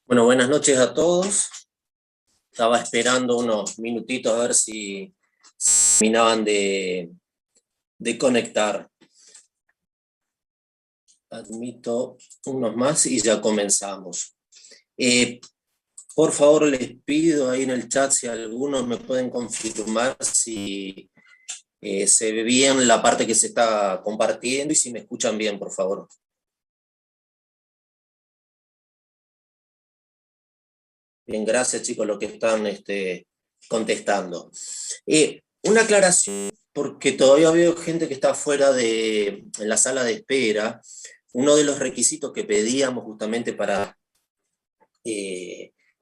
Bueno, buenas noches a todos. Estaba esperando unos minutitos a ver si terminaban de conectar. Admito unos más y ya comenzamos. Por favor, les pido ahí en el chat si algunos me pueden confirmar si se ve bien la parte que se está compartiendo y si me escuchan bien, por favor. Bien, gracias chicos los que están contestando. Una aclaración, porque todavía veo gente que está fuera en la sala de espera. Uno de los requisitos que pedíamos justamente para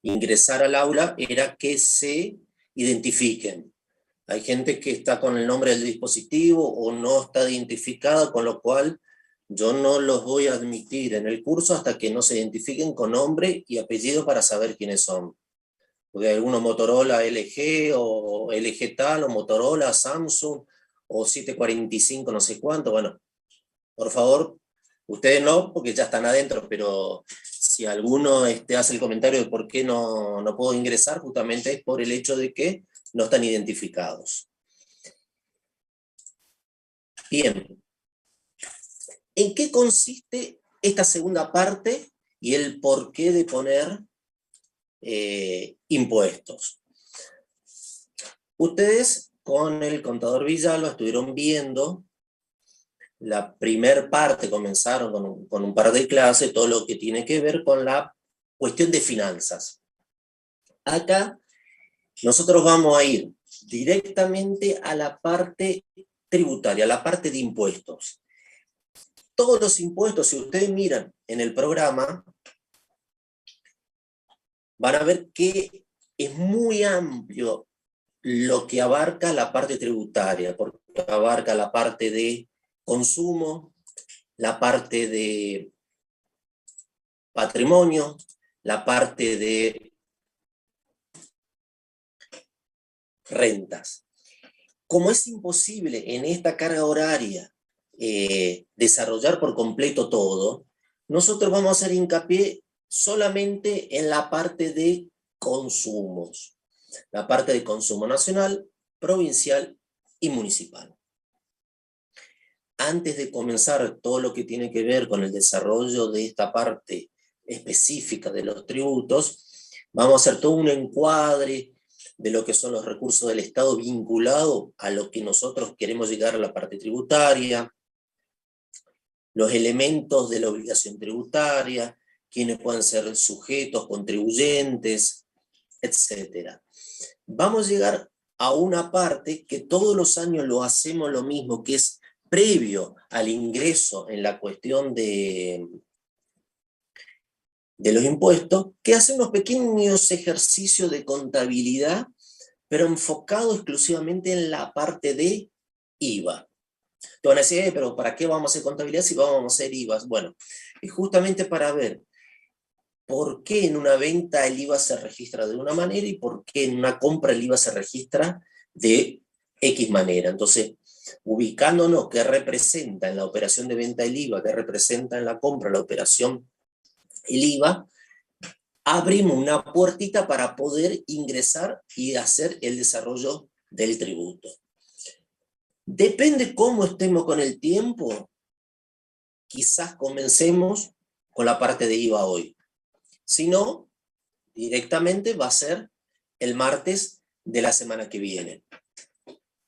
ingresar al aula era que se identifiquen. Hay gente que está con el nombre del dispositivo o no está identificada, con lo cual yo no los voy a admitir en el curso hasta que no se identifiquen con nombre y apellido para saber quiénes son. Porque hay algunos Motorola LG o LG tal, o Motorola, Samsung, o 745 no sé cuánto. Bueno, por favor, ustedes no, porque ya están adentro, pero si alguno hace el comentario de por qué no puedo ingresar, justamente es por el hecho de que no están identificados. Bien. ¿En qué consiste esta segunda parte y el porqué de poner impuestos? Ustedes con el contador Villalba estuvieron viendo la primer parte, comenzaron con un par de clases, todo lo que tiene que ver con la cuestión de finanzas. Acá nosotros vamos a ir directamente a la parte tributaria, a la parte de impuestos. Todos los impuestos, si ustedes miran en el programa, van a ver que es muy amplio lo que abarca la parte tributaria, porque abarca la parte de consumo, la parte de patrimonio, la parte de rentas. Como es imposible en esta carga horaria desarrollar por completo todo, nosotros vamos a hacer hincapié solamente en la parte de consumos, la parte de consumo nacional, provincial y municipal. Antes de comenzar todo lo que tiene que ver con el desarrollo de esta parte específica de los tributos, vamos a hacer todo un encuadre de lo que son los recursos del Estado vinculado a lo que nosotros queremos llegar a la parte tributaria, los elementos de la obligación tributaria, quiénes pueden ser sujetos, contribuyentes, etc. Vamos a llegar a una parte que todos los años lo hacemos lo mismo, que es previo al ingreso en la cuestión de los impuestos, que hace unos pequeños ejercicios de contabilidad, pero enfocado exclusivamente en la parte de IVA. Te van a decir, pero ¿para qué vamos a hacer contabilidad si vamos a hacer IVA? Bueno, es justamente para ver por qué en una venta el IVA se registra de una manera y por qué en una compra el IVA se registra de X manera. Entonces, ubicándonos qué representa en la operación de venta el IVA, qué representa en la compra la operación el IVA, abrimos una puertita para poder ingresar y hacer el desarrollo del tributo. Depende cómo estemos con el tiempo, quizás comencemos con la parte de IVA hoy. Si no, directamente va a ser el martes de la semana que viene.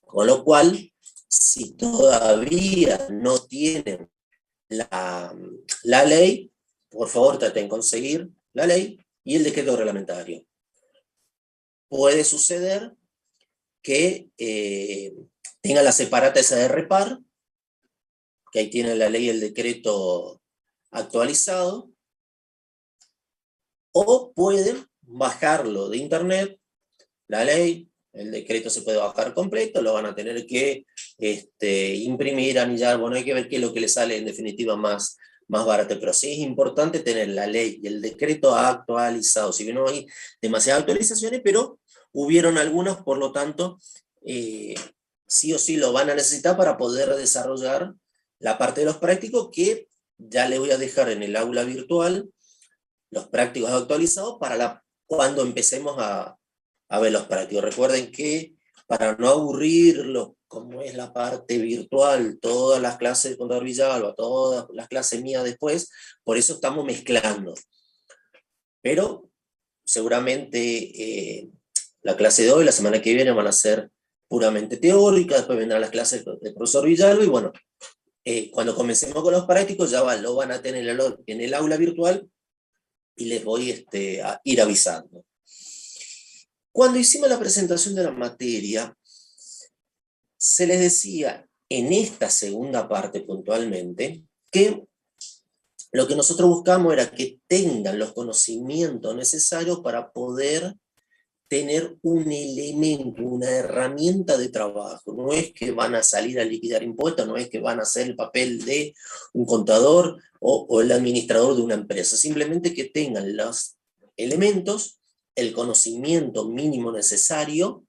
Con lo cual, si todavía no tienen la ley, por favor traten de conseguir la ley y el decreto reglamentario. Puede suceder que tengan la separata esa de repar, que ahí tienen la ley y el decreto actualizado, o pueden bajarlo de internet, la ley, el decreto se puede bajar completo, lo van a tener que imprimir, anillar, bueno, hay que ver qué es lo que le sale en definitiva más barato, pero sí es importante tener la ley y el decreto actualizado, si bien no hay demasiadas actualizaciones, pero hubieron algunas, por lo tanto, sí o sí lo van a necesitar para poder desarrollar la parte de los prácticos, que ya les voy a dejar en el aula virtual los prácticos actualizados para cuando empecemos a ver los prácticos. Recuerden que para no aburrirlos, como es la parte virtual, todas las clases de Contador Villalba, todas las clases mías después, por eso estamos mezclando. Pero seguramente la clase de hoy, la semana que viene, van a ser puramente teóricas, después vendrán las clases del profesor Villalba, y bueno, cuando comencemos con los prácticos ya lo van a tener en el aula virtual, y les voy a ir avisando. Cuando hicimos la presentación de la materia, se les decía en esta segunda parte puntualmente que lo que nosotros buscamos era que tengan los conocimientos necesarios para poder tener un elemento, una herramienta de trabajo. No es que van a salir a liquidar impuestos, no es que van a hacer el papel de un contador o el administrador de una empresa, simplemente que tengan los elementos, el conocimiento mínimo necesario,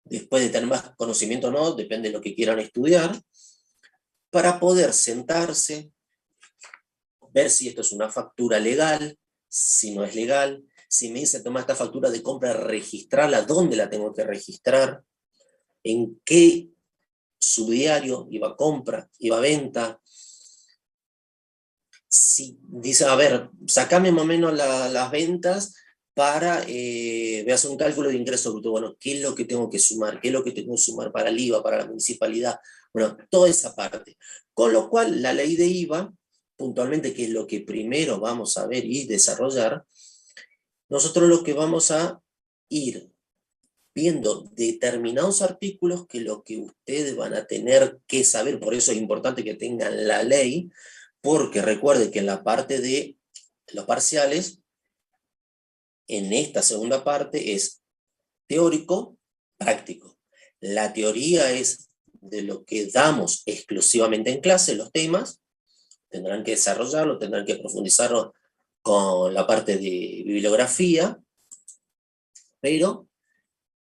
después de tener más conocimiento o no, depende de lo que quieran estudiar, para poder sentarse, ver si esto es una factura legal, si no es legal, si me dice tomar esta factura de compra, registrarla, ¿dónde la tengo que registrar? ¿En qué subdiario? ¿Iba a compra? ¿Iba a venta? Si dice, a ver, sacame más o menos las ventas para, voy a hacer un cálculo de ingreso bruto. Bueno, ¿qué es lo que tengo que sumar? ¿Qué es lo que tengo que sumar para el IVA, para la municipalidad? Bueno, toda esa parte. Con lo cual, la ley de IVA, puntualmente, que es lo que primero vamos a ver y desarrollar, nosotros lo que vamos a ir viendo determinados artículos que lo que ustedes van a tener que saber, por eso es importante que tengan la ley, porque recuerden que en la parte de los parciales, en esta segunda parte es teórico, práctico. La teoría es de lo que damos exclusivamente en clase, los temas, tendrán que desarrollarlo, tendrán que profundizarlo con la parte de bibliografía, pero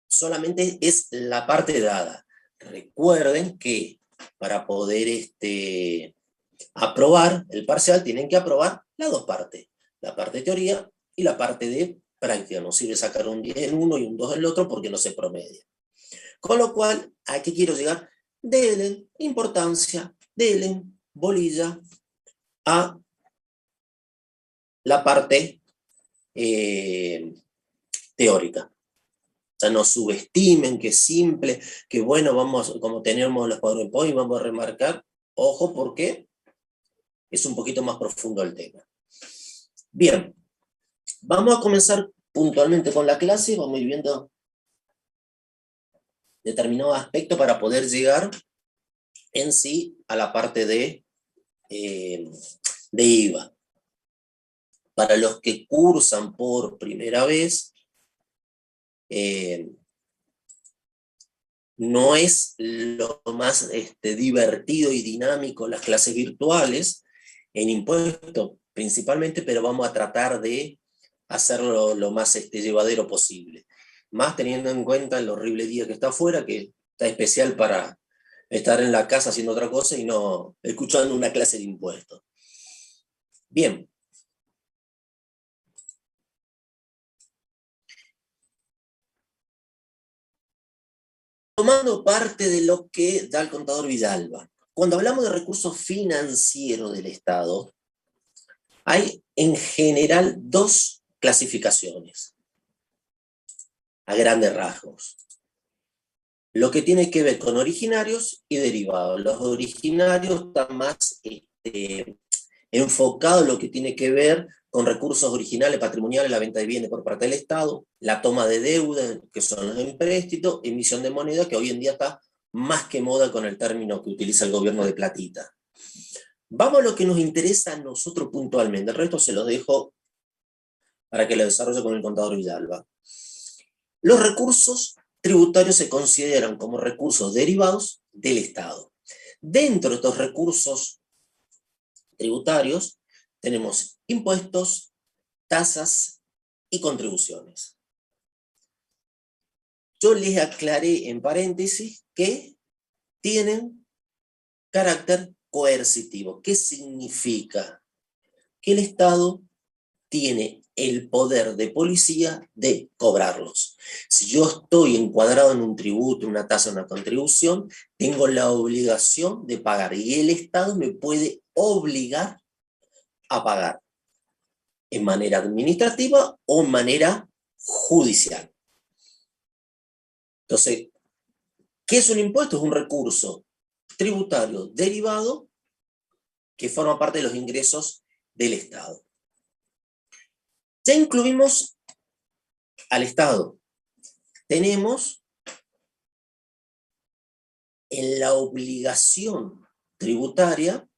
solamente es la parte dada. Recuerden que para poder aprobar el parcial tienen que aprobar las dos partes, la parte de teoría y la parte de práctica. No sirve sacar un 10 en uno y un 2 en el otro porque no se promedia. Con lo cual, ¿a qué quiero llegar? Denle importancia, denle bolilla a la parte teórica. O sea, no subestimen que es simple, que bueno, vamos, como tenemos los PowerPoint, vamos a remarcar, ojo, porque es un poquito más profundo el tema. Bien, vamos a comenzar puntualmente con la clase, vamos a ir viendo determinados aspectos para poder llegar en sí a la parte de IVA. Para los que cursan por primera vez, no es lo más divertido y dinámico las clases virtuales, en impuestos principalmente, pero vamos a tratar de hacerlo lo más llevadero posible. Más teniendo en cuenta el horrible día que está afuera, que está especial para estar en la casa haciendo otra cosa y no escuchando una clase de impuestos. Bien. Tomando parte de lo que da el contador Villalba. Cuando hablamos de recursos financieros del Estado, hay en general dos clasificaciones, a grandes rasgos. Lo que tiene que ver con originarios y derivados. Los originarios están más enfocados en lo que tiene que ver con recursos originales, patrimoniales, la venta de bienes por parte del Estado, la toma de deuda, que son los empréstitos, emisión de moneda, que hoy en día está más que moda con el término que utiliza el gobierno de platita. Vamos a lo que nos interesa a nosotros puntualmente, el resto se los dejo para que lo desarrolle con el contador Villalba. Los recursos tributarios se consideran como recursos derivados del Estado. Dentro de estos recursos tributarios tenemos impuestos, tasas y contribuciones. Yo les aclaré en paréntesis que tienen carácter coercitivo. ¿Qué significa? Que el Estado tiene el poder de policía de cobrarlos. Si yo estoy encuadrado en un tributo, una tasa, una contribución, tengo la obligación de pagar y el Estado me puede obligar a pagar en manera administrativa o en manera judicial. Entonces, ¿qué es un impuesto? Es un recurso tributario derivado que forma parte de los ingresos del Estado. Ya incluimos al Estado. Tenemos en la obligación tributaria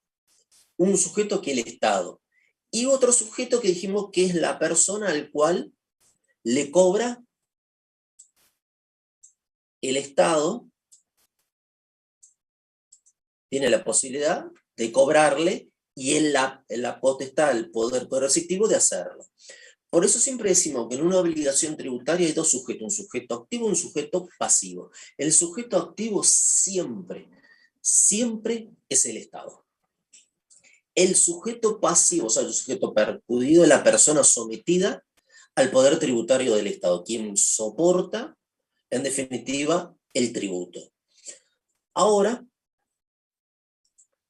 un sujeto que es el Estado y otro sujeto que dijimos que es la persona al cual le cobra el Estado, tiene la posibilidad de cobrarle y en la potestad, el poder coercitivo de hacerlo. Por eso siempre decimos que en una obligación tributaria hay dos sujetos, un sujeto activo y un sujeto pasivo. El sujeto activo siempre es el Estado. El sujeto pasivo, o sea, el sujeto percudido, es la persona sometida al poder tributario del Estado, quien soporta, en definitiva, el tributo. Ahora,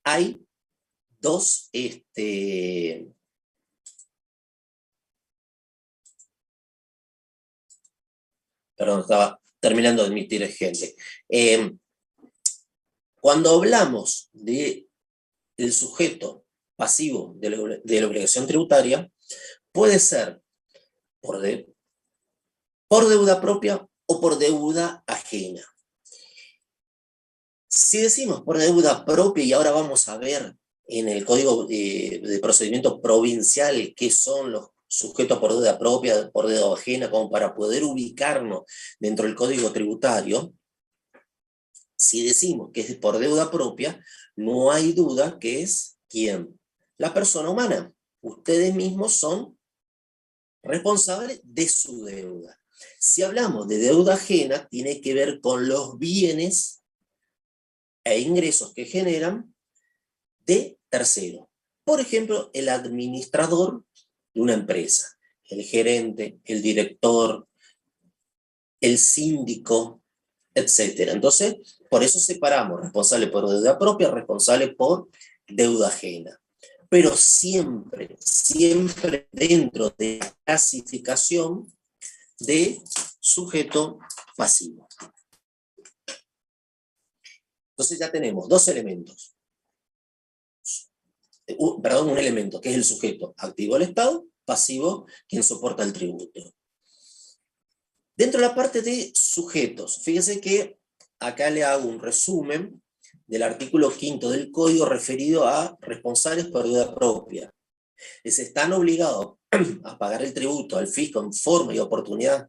hay dos, perdón, estaba terminando de emitir gente. Cuando hablamos del sujeto pasivo de la obligación tributaria, puede ser por deuda propia o por deuda ajena. Si decimos por deuda propia, y ahora vamos a ver en el Código de Procedimiento Provincial qué son los sujetos por deuda propia, por deuda ajena, como para poder ubicarnos dentro del Código Tributario, si decimos que es por deuda propia, no hay duda que es ¿quién? La persona humana. Ustedes mismos son responsables de su deuda. Si hablamos de deuda ajena, tiene que ver con los bienes e ingresos que generan de tercero. Por ejemplo, el administrador de una empresa, el gerente, el director, el síndico, etc. Entonces, por eso separamos responsable por deuda propia, responsable por deuda ajena. Pero siempre dentro de la clasificación de sujeto pasivo. Entonces ya tenemos dos elementos. Un elemento que es el sujeto activo al Estado, pasivo quien soporta el tributo. Dentro de la parte de sujetos, fíjense que acá le hago un resumen del artículo 5º del Código referido a responsables por deuda propia. Están obligados a pagar el tributo al fisco en forma y oportunidad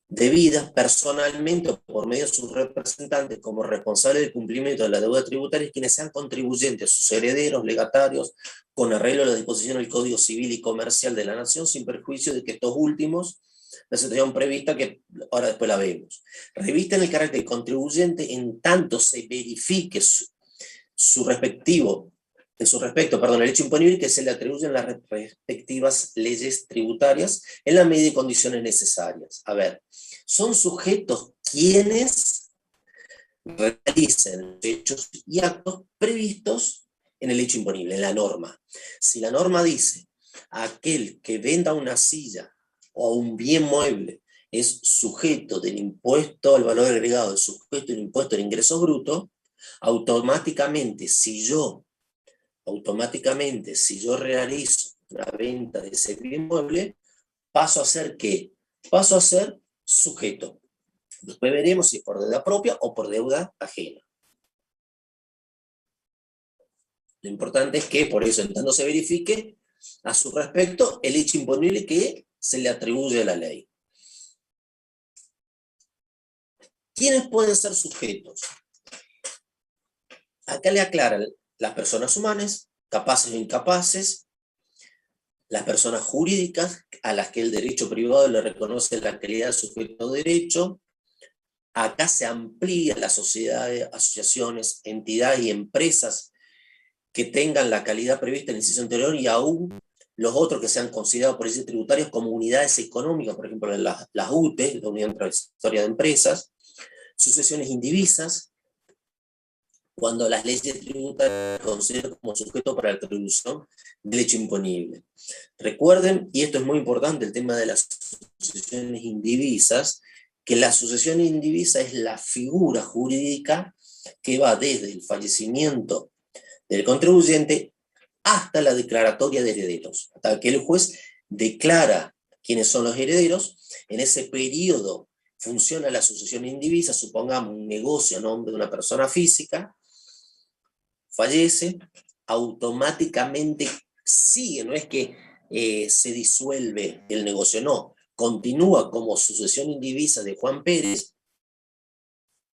debida personalmente o por medio de sus representantes como responsables del cumplimiento de la deuda tributaria, quienes sean contribuyentes, sus herederos, legatarios, con arreglo a la disposición del Código Civil y Comercial de la Nación, sin perjuicio de que estos últimos, la situación prevista que ahora después la vemos, revisten el carácter de contribuyente en tanto se verifique su respecto, el hecho imponible que se le atribuyen las respectivas leyes tributarias en la medida y condiciones necesarias. A ver, son sujetos quienes realicen hechos y actos previstos en el hecho imponible, en la norma. Si la norma dice aquel que venda una silla o un bien mueble es sujeto del impuesto al valor agregado, es sujeto del impuesto al ingreso bruto, automáticamente si yo realizo la venta de ese bien mueble, paso a ser ¿qué? Paso a ser sujeto. Después veremos si es por deuda propia o por deuda ajena. Lo importante es que, por eso, en tanto se verifique a su respecto el hecho imponible que se le atribuye a la ley. ¿Quiénes pueden ser sujetos? Acá le aclaran las personas humanas, capaces o incapaces, las personas jurídicas a las que el derecho privado le reconoce la calidad de sujeto de derecho. Acá se amplía las sociedades, asociaciones, entidades y empresas que tengan la calidad prevista en el inciso anterior y aún los otros que sean considerados por leyes tributarias como unidades económicas, por ejemplo, las UTE, la Unidad Transitoria de Empresas, sucesiones indivisas, cuando las leyes tributarias se consideran como sujeto para la atribución del hecho imponible. Recuerden, y esto es muy importante, el tema de las sucesiones indivisas, que la sucesión indivisa es la figura jurídica que va desde el fallecimiento del contribuyente hasta la declaratoria de herederos, hasta que el juez declara quiénes son los herederos. En ese periodo funciona la sucesión indivisa, supongamos un negocio a nombre de una persona física, fallece, automáticamente sigue, no es que se disuelve el negocio, no, continúa como sucesión indivisa de Juan Pérez.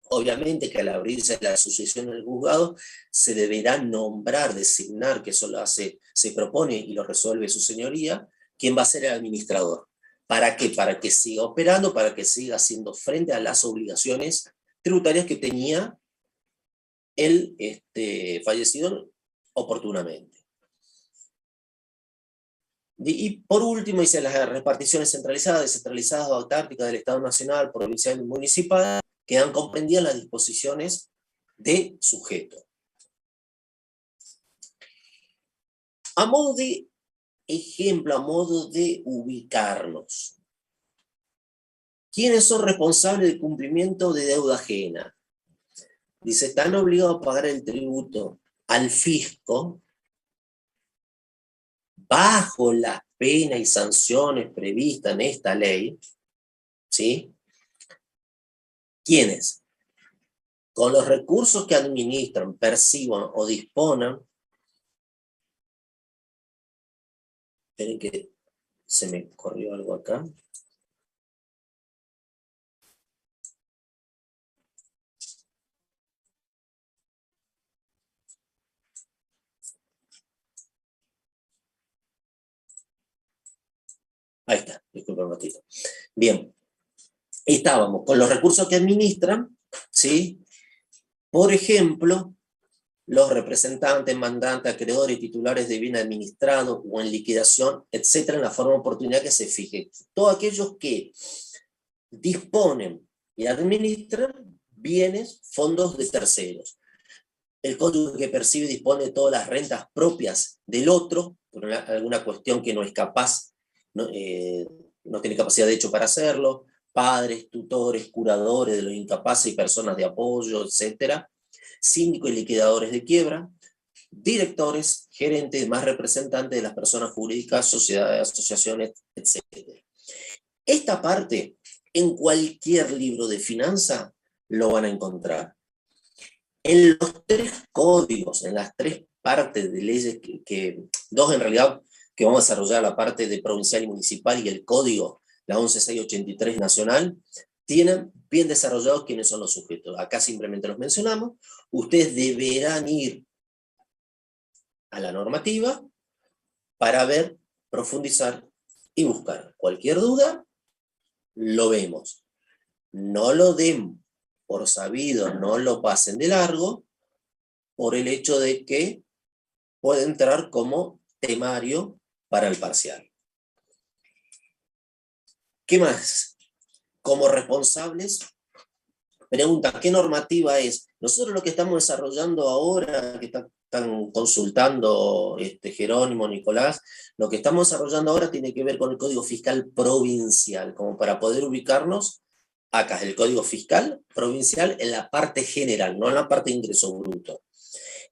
Obviamente que al abrirse la sucesión en el juzgado se deberá nombrar, designar, que eso lo hace, se propone y lo resuelve su señoría, quién va a ser el administrador. ¿Para qué? Para que siga operando, para que siga haciendo frente a las obligaciones tributarias que tenía el fallecido oportunamente. Y por último, dice las reparticiones centralizadas, descentralizadas o autárquicas del Estado Nacional, provincial y municipal, quedan comprendidas las disposiciones de sujeto. A modo de ejemplo, a modo de ubicarnos, ¿quiénes son responsables del cumplimiento de deuda ajena? Dice, están obligados a pagar el tributo al fisco bajo las penas y sanciones previstas en esta ley, ¿sí? ¿Quiénes? Con los recursos que administran, perciban o disponan. Esperen que se me corrió algo acá. Ahí está, disculpen un ratito. Bien, estábamos con los recursos que administran, ¿sí? Por ejemplo, los representantes, mandantes, acreedores y titulares de bien administrado o en liquidación, etcétera, en la forma de oportunidad que se fije. Todos aquellos que disponen y administran bienes, fondos de terceros. El cónyuge que percibe y dispone de todas las rentas propias del otro, por alguna cuestión que no es capaz, no tiene capacidad de hecho para hacerlo, padres, tutores, curadores de los incapaces y personas de apoyo, etcétera, síndicos y liquidadores de quiebra, directores, gerentes, más representantes de las personas jurídicas, sociedades, asociaciones, etcétera. Esta parte, en cualquier libro de finanzas, lo van a encontrar. En los tres códigos, en las tres partes de leyes, dos en realidad, que vamos a desarrollar la parte de provincial y municipal y el código, la 11683 nacional, tienen bien desarrollados quiénes son los sujetos. Acá simplemente los mencionamos. Ustedes deberán ir a la normativa para ver, profundizar y buscar. Cualquier duda, lo vemos. No lo den por sabido, no lo pasen de largo, por el hecho de que puede entrar como temario para el parcial. ¿Qué más? Como responsables, pregunta, ¿qué normativa es? Nosotros lo que estamos desarrollando ahora, que están consultando Jerónimo, Nicolás, lo que estamos desarrollando ahora tiene que ver con el Código Fiscal Provincial, como para poder ubicarnos acá, el Código Fiscal Provincial en la parte general, no en la parte de ingreso bruto.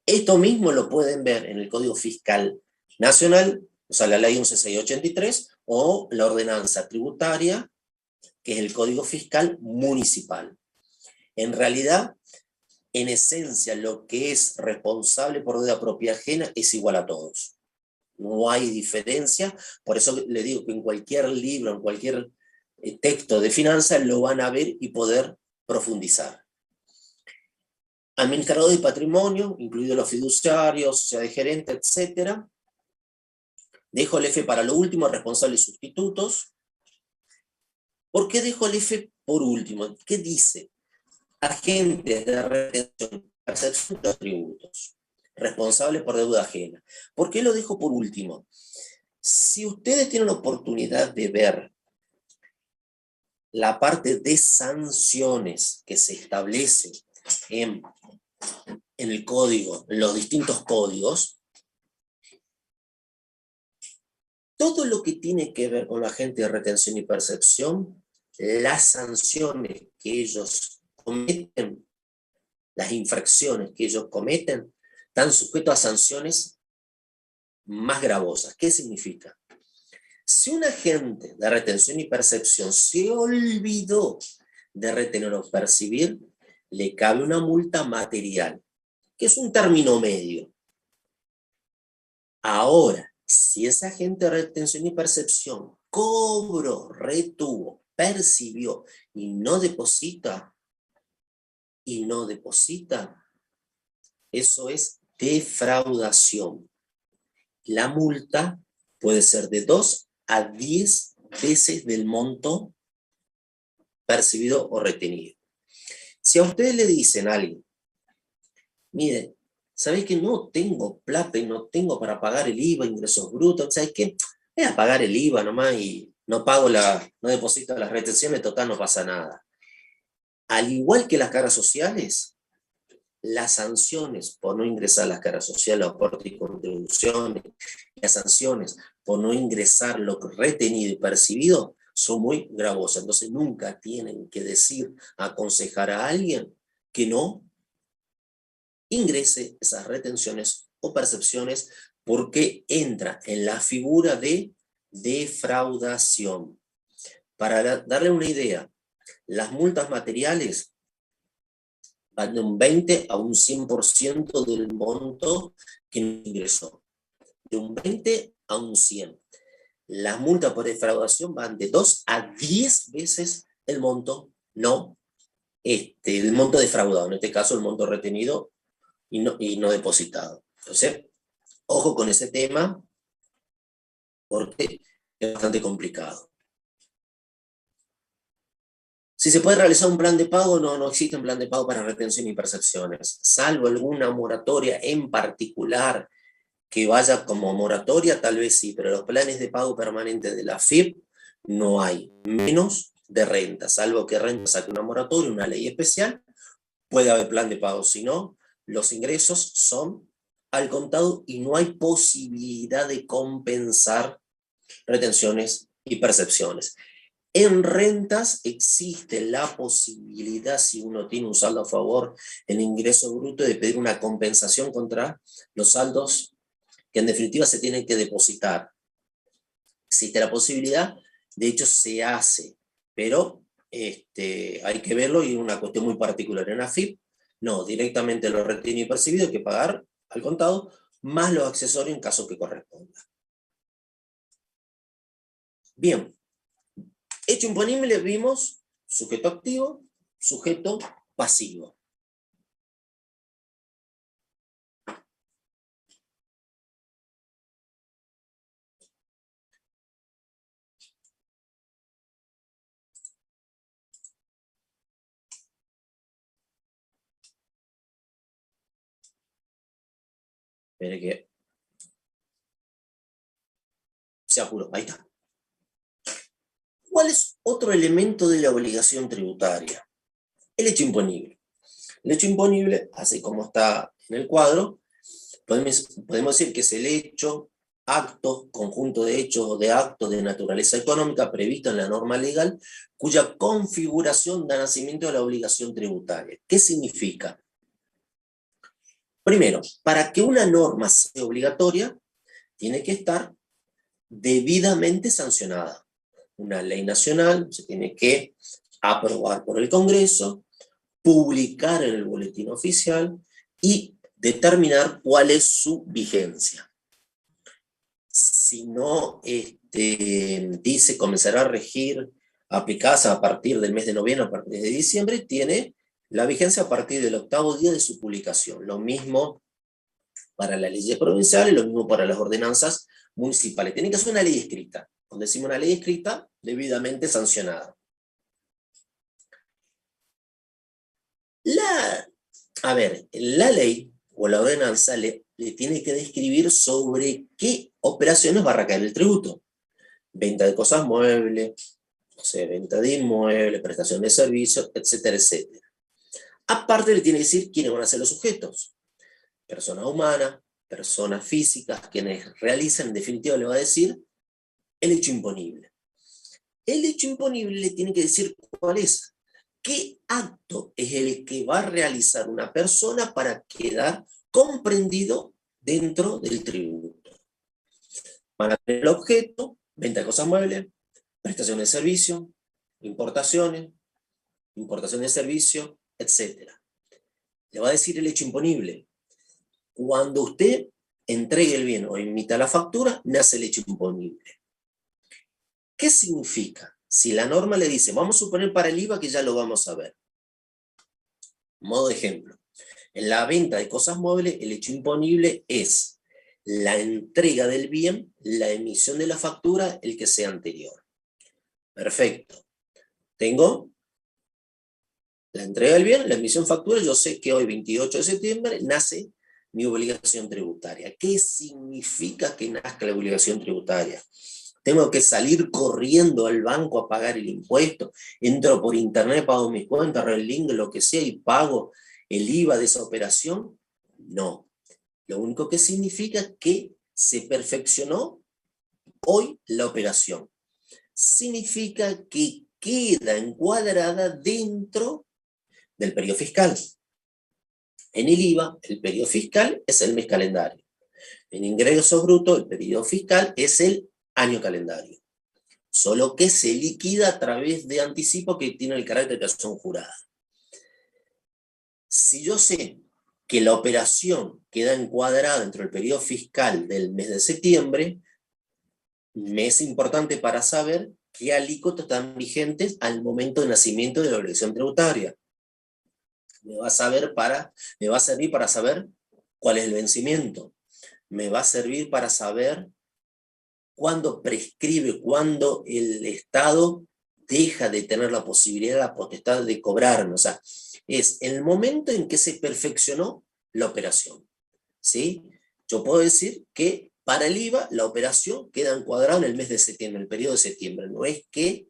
Esto mismo lo pueden ver en el Código Fiscal Nacional, o sea, la Ley 11683, o la Ordenanza Tributaria, que es el Código Fiscal Municipal. En realidad, en esencia, lo que es responsable por deuda propia ajena es igual a todos. No hay diferencia, por eso le digo que en cualquier libro, en cualquier texto de finanzas, lo van a ver y poder profundizar. Administrador de patrimonio, incluidos los fiduciarios, sociedades gerentes, etc. Dejo el F para lo último, responsables sustitutos. ¿Por qué dejo el F por último? ¿Qué dice? Agentes de retención, percepción de los tributos, responsables por deuda ajena. ¿Por qué lo dejo por último? Si ustedes tienen la oportunidad de ver la parte de sanciones que se establece en el código, en los distintos códigos, todo lo que tiene que ver con la agente de retención y percepción, las sanciones que ellos cometen, las infracciones que ellos cometen, están sujetos a sanciones más gravosas. ¿Qué significa? Si un agente de retención y percepción se olvidó de retener o percibir, le cabe una multa material, que es un término medio. Ahora, si ese agente de retención y percepción cobró, retuvo, percibió y no deposita, eso es defraudación. La multa puede ser de 2 a 10 veces del monto percibido o retenido. Si a ustedes le dicen a alguien, mire, ¿sabés que no tengo plata y no tengo para pagar el IVA, ingresos brutos? ¿Sabés qué? Voy a pagar el IVA nomás y no deposito las retenciones, total no pasa nada. Al igual que las cargas sociales, las sanciones por no ingresar las cargas sociales, aportes y contribuciones, las sanciones por no ingresar lo retenido y percibido son muy gravosas. Entonces nunca tienen que aconsejar a alguien que no ingrese esas retenciones o percepciones porque entra en la figura de defraudación. Para darle una idea, las multas materiales van de un 20 a un 100% del monto que ingresó. De un 20 a un 100. Las multas por defraudación van de 2 a 10 veces el monto, el monto defraudado, en este caso el monto retenido y no depositado. Entonces, ojo con ese tema, porque es bastante complicado. Si se puede realizar un plan de pago, no existe un plan de pago para retención y percepciones, salvo alguna moratoria en particular que vaya como moratoria, tal vez sí, pero los planes de pago permanente de la AFIP no hay, menos de renta, salvo que renta saque una moratoria, una ley especial, puede haber plan de pago, si no, los ingresos son al contado y no hay posibilidad de compensar retenciones y percepciones. En rentas existe la posibilidad, si uno tiene un saldo a favor en ingreso bruto, de pedir una compensación contra los saldos que en definitiva se tienen que depositar. Existe la posibilidad, de hecho se hace, pero hay que verlo y es una cuestión muy particular. En AFIP, no, directamente lo retenido y percibido hay que pagar al contado, más los accesorios en caso que corresponda. Bien, hecho imponible vimos sujeto activo, sujeto pasivo. Espere que se apuró, ahí está. ¿Cuál es otro elemento de la obligación tributaria? El hecho imponible. El hecho imponible, así como está en el cuadro, podemos decir que es el hecho, acto, conjunto de hechos o de actos de naturaleza económica previsto en la norma legal, cuya configuración da nacimiento a la obligación tributaria. ¿Qué significa? Primero, para que una norma sea obligatoria, tiene que estar debidamente sancionada. Una ley nacional se tiene que aprobar por el Congreso, publicar en el boletín oficial y determinar cuál es su vigencia. Si no dice comenzará a regir, aplicarse a partir del mes de noviembre, a partir de diciembre, tiene la vigencia a partir del 8º día de su publicación. Lo mismo para las leyes provinciales, lo mismo para las ordenanzas municipales. Tiene que ser una ley escrita. Cuando decimos una ley escrita, debidamente sancionada. La ley o la ordenanza le le tiene que describir sobre qué operaciones va a recaer el tributo. Venta de cosas muebles, no sé, venta de inmuebles, prestación de servicios, etcétera, etcétera. Aparte le tiene que decir quiénes van a ser los sujetos. Personas humanas, personas físicas, quienes realizan, en definitiva le va a decir el hecho imponible. El hecho imponible le tiene que decir cuál es. ¿Qué acto es el que va a realizar una persona para quedar comprendido dentro del tributo? Van a tener el objeto, venta de cosas muebles, prestación de servicio, importaciones, importación de servicio, etc. Le va a decir el hecho imponible. Cuando usted entregue el bien o emita la factura, nace el hecho imponible. ¿Qué significa? Si la norma le dice, vamos a suponer para el IVA que ya lo vamos a ver. Modo de ejemplo. En la venta de cosas muebles, el hecho imponible es la entrega del bien, la emisión de la factura, el que sea anterior. Perfecto. Tengo la entrega del bien, la emisión factura, yo sé que hoy, 28 de septiembre, nace mi obligación tributaria. ¿Qué significa que nazca la obligación tributaria? Tengo que salir corriendo al banco a pagar el impuesto, entro por internet, pago mis cuentas, link, lo que sea, y pago el IVA de esa operación. No. Lo único que significa es que se perfeccionó hoy la operación. Significa que queda encuadrada dentro del periodo fiscal. En el IVA, el periodo fiscal es el mes calendario. En ingresos brutos, el periodo fiscal es el año calendario. Solo que se liquida a través de anticipo que tiene el carácter de acción jurada. Si yo sé que la operación queda encuadrada dentro del periodo fiscal del mes de septiembre, me es importante para saber qué alícuotas están vigentes al momento de nacimiento de la obligación tributaria. Me va a servir para saber cuál es el vencimiento. Me va a servir para saber cuándo prescribe, cuándo el Estado deja de tener la posibilidad, la potestad de cobrarme. O sea, es el momento en que se perfeccionó la operación. ¿Sí? Yo puedo decir que para el IVA la operación queda encuadrada en el mes de septiembre, en el periodo de septiembre. No es que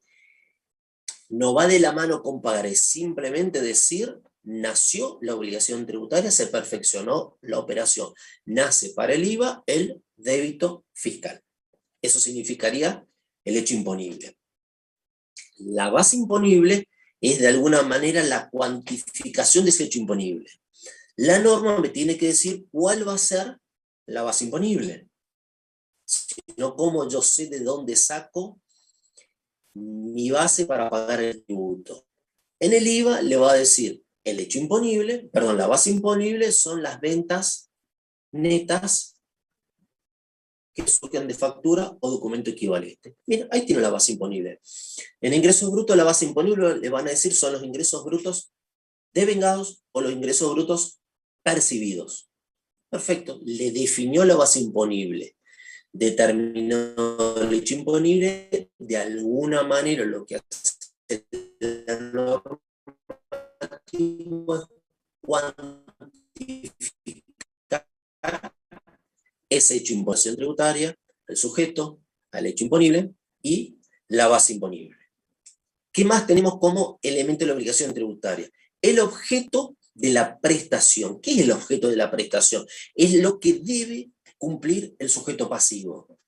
no va de la mano con pagar, es simplemente decir, nació la obligación tributaria, se perfeccionó la operación. Nace para el IVA el débito fiscal. Eso significaría el hecho imponible. La base imponible es de alguna manera la cuantificación de ese hecho imponible. La norma me tiene que decir cuál va a ser la base imponible. Sino cómo yo sé de dónde saco mi base para pagar el tributo. En el IVA le va a decir el hecho imponible, perdón, la base imponible son las ventas netas que surgen de factura o documento equivalente. Mira, ahí tiene la base imponible. En ingresos brutos, la base imponible le van a decir son los ingresos brutos devengados o los ingresos brutos percibidos. Perfecto, le definió la base imponible. Determinó el hecho imponible, de alguna manera lo que hace la norma cuantificar ese hecho imposición tributaria, el sujeto, al hecho imponible y la base imponible. ¿Qué más tenemos como elemento de la obligación tributaria? El objeto de la prestación. ¿Qué es el objeto de la prestación? Es lo que debe cumplir el sujeto pasivo.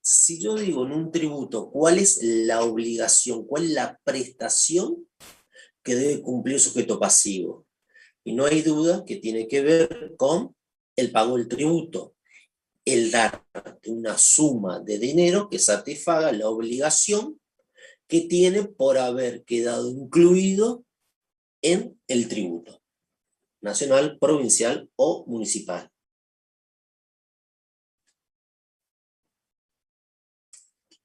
Si yo digo en un tributo cuál es la obligación, cuál es la prestación que debe cumplir el sujeto pasivo, y no hay duda que tiene que ver con el pago del tributo, el dar una suma de dinero que satisfaga la obligación que tiene por haber quedado incluido en el tributo nacional, provincial o municipal.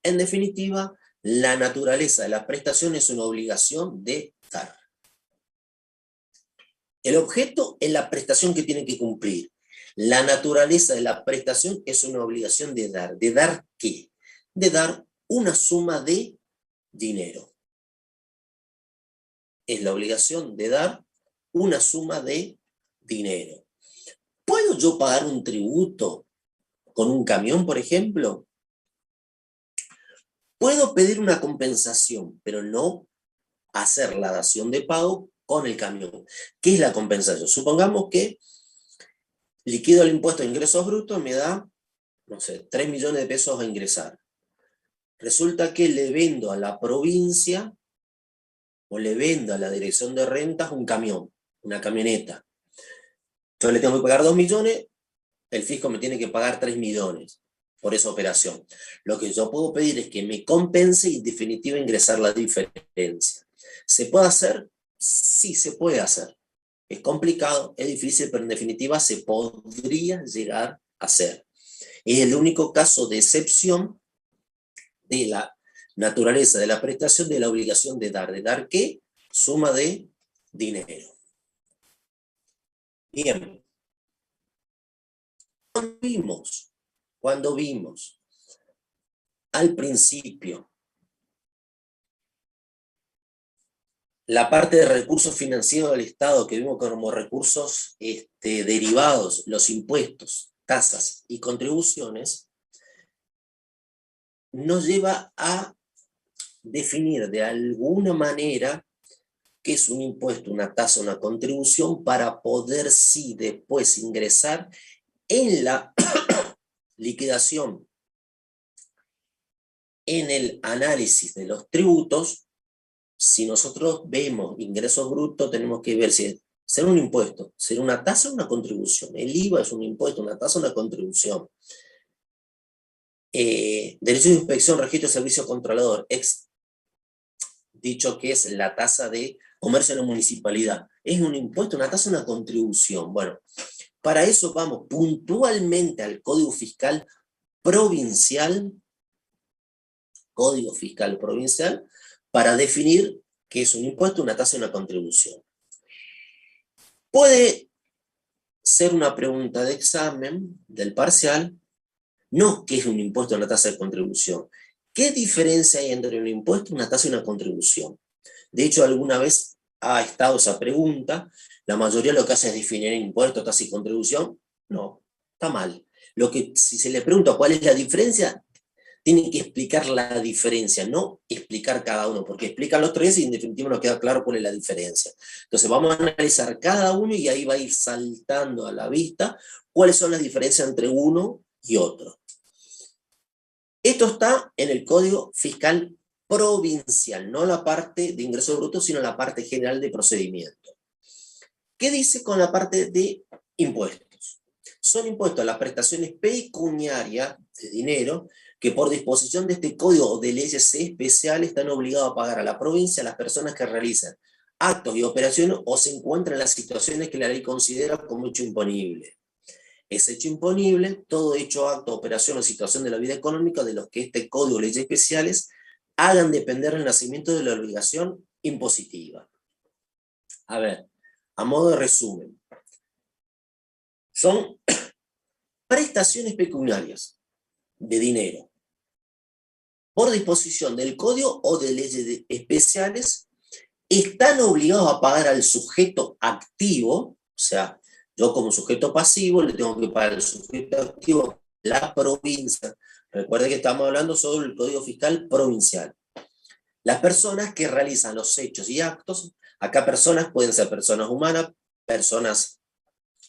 En definitiva, la naturaleza de la prestación es una obligación de dar. El objeto es la prestación que tiene que cumplir. La naturaleza de la prestación es una obligación de dar. ¿De dar qué? De dar una suma de dinero. Es la obligación de dar una suma de dinero. ¿Puedo ¿Puedo yo pagar un tributo con un camión, por ejemplo? Puedo pedir una compensación, pero no hacer la dación de pago con el camión. ¿Qué es la compensación? Supongamos que liquido el impuesto de ingresos brutos, me da, no sé, 3 millones de pesos a ingresar. Resulta que le vendo a la provincia o le vendo a la dirección de rentas un camión, una camioneta. Yo le tengo que pagar 2 millones, el fisco me tiene que pagar 3 millones por esa operación. Lo que yo puedo pedir es que me compense y en definitiva ingresar la diferencia. ¿Se puede hacer? Sí, se puede hacer. Es complicado, es difícil, pero en definitiva se podría llegar a hacer. Es el único caso de excepción de la naturaleza de la prestación, de la obligación de dar. ¿De dar qué? Suma de dinero. Bien. Cuando vimos al principio la parte de recursos financieros del Estado, que vimos como recursos derivados, los impuestos, tasas y contribuciones, nos lleva a definir de alguna manera qué es un impuesto, una tasa, una contribución, para poder sí después ingresar en la liquidación, en el análisis de los tributos. Si nosotros vemos ingresos brutos, tenemos que ver si será un impuesto, será una tasa o una contribución. El IVA es un impuesto, una tasa o una contribución. Derecho de inspección, registro de servicio controlador, dicho que es la tasa de comercio en la municipalidad. ¿Es un impuesto, una tasa o una contribución? Bueno, para eso vamos puntualmente al Código Fiscal Provincial, para definir qué es un impuesto, una tasa y una contribución. Puede ser una pregunta de examen del parcial, no qué es un impuesto, una tasa de contribución. ¿Qué diferencia hay entre un impuesto, una tasa y una contribución? De hecho, alguna vez ha estado esa pregunta. La mayoría lo que hace es definir impuesto, tasa y contribución. No, está mal. Si se le pregunta cuál es la diferencia, tienen que explicar la diferencia, no explicar cada uno, porque explican los tres y en definitiva no queda claro cuál es la diferencia. Entonces vamos a analizar cada uno y ahí va a ir saltando a la vista cuáles son las diferencias entre uno y otro. Esto está en el Código Fiscal Provincial, no la parte de ingresos brutos, sino la parte general de procedimiento. ¿Qué dice con la parte de impuestos? Son impuestos las prestaciones pecuniarias de dinero que por disposición de este código o de leyes especiales están obligados a pagar a la provincia a las personas que realizan actos y operaciones o se encuentran en las situaciones que la ley considera como hecho imponible. Es hecho imponible todo hecho, acto, operación o situación de la vida económica de los que este código o leyes especiales hagan depender el nacimiento de la obligación impositiva. A ver, a modo de resumen, son prestaciones pecuniarias de dinero por disposición del código o de leyes especiales, están obligados a pagar al sujeto activo, o sea, yo como sujeto pasivo le tengo que pagar al sujeto activo la provincia. Recuerde que estamos hablando sobre el Código Fiscal Provincial. Las personas que realizan los hechos y actos, acá personas pueden ser personas humanas, personas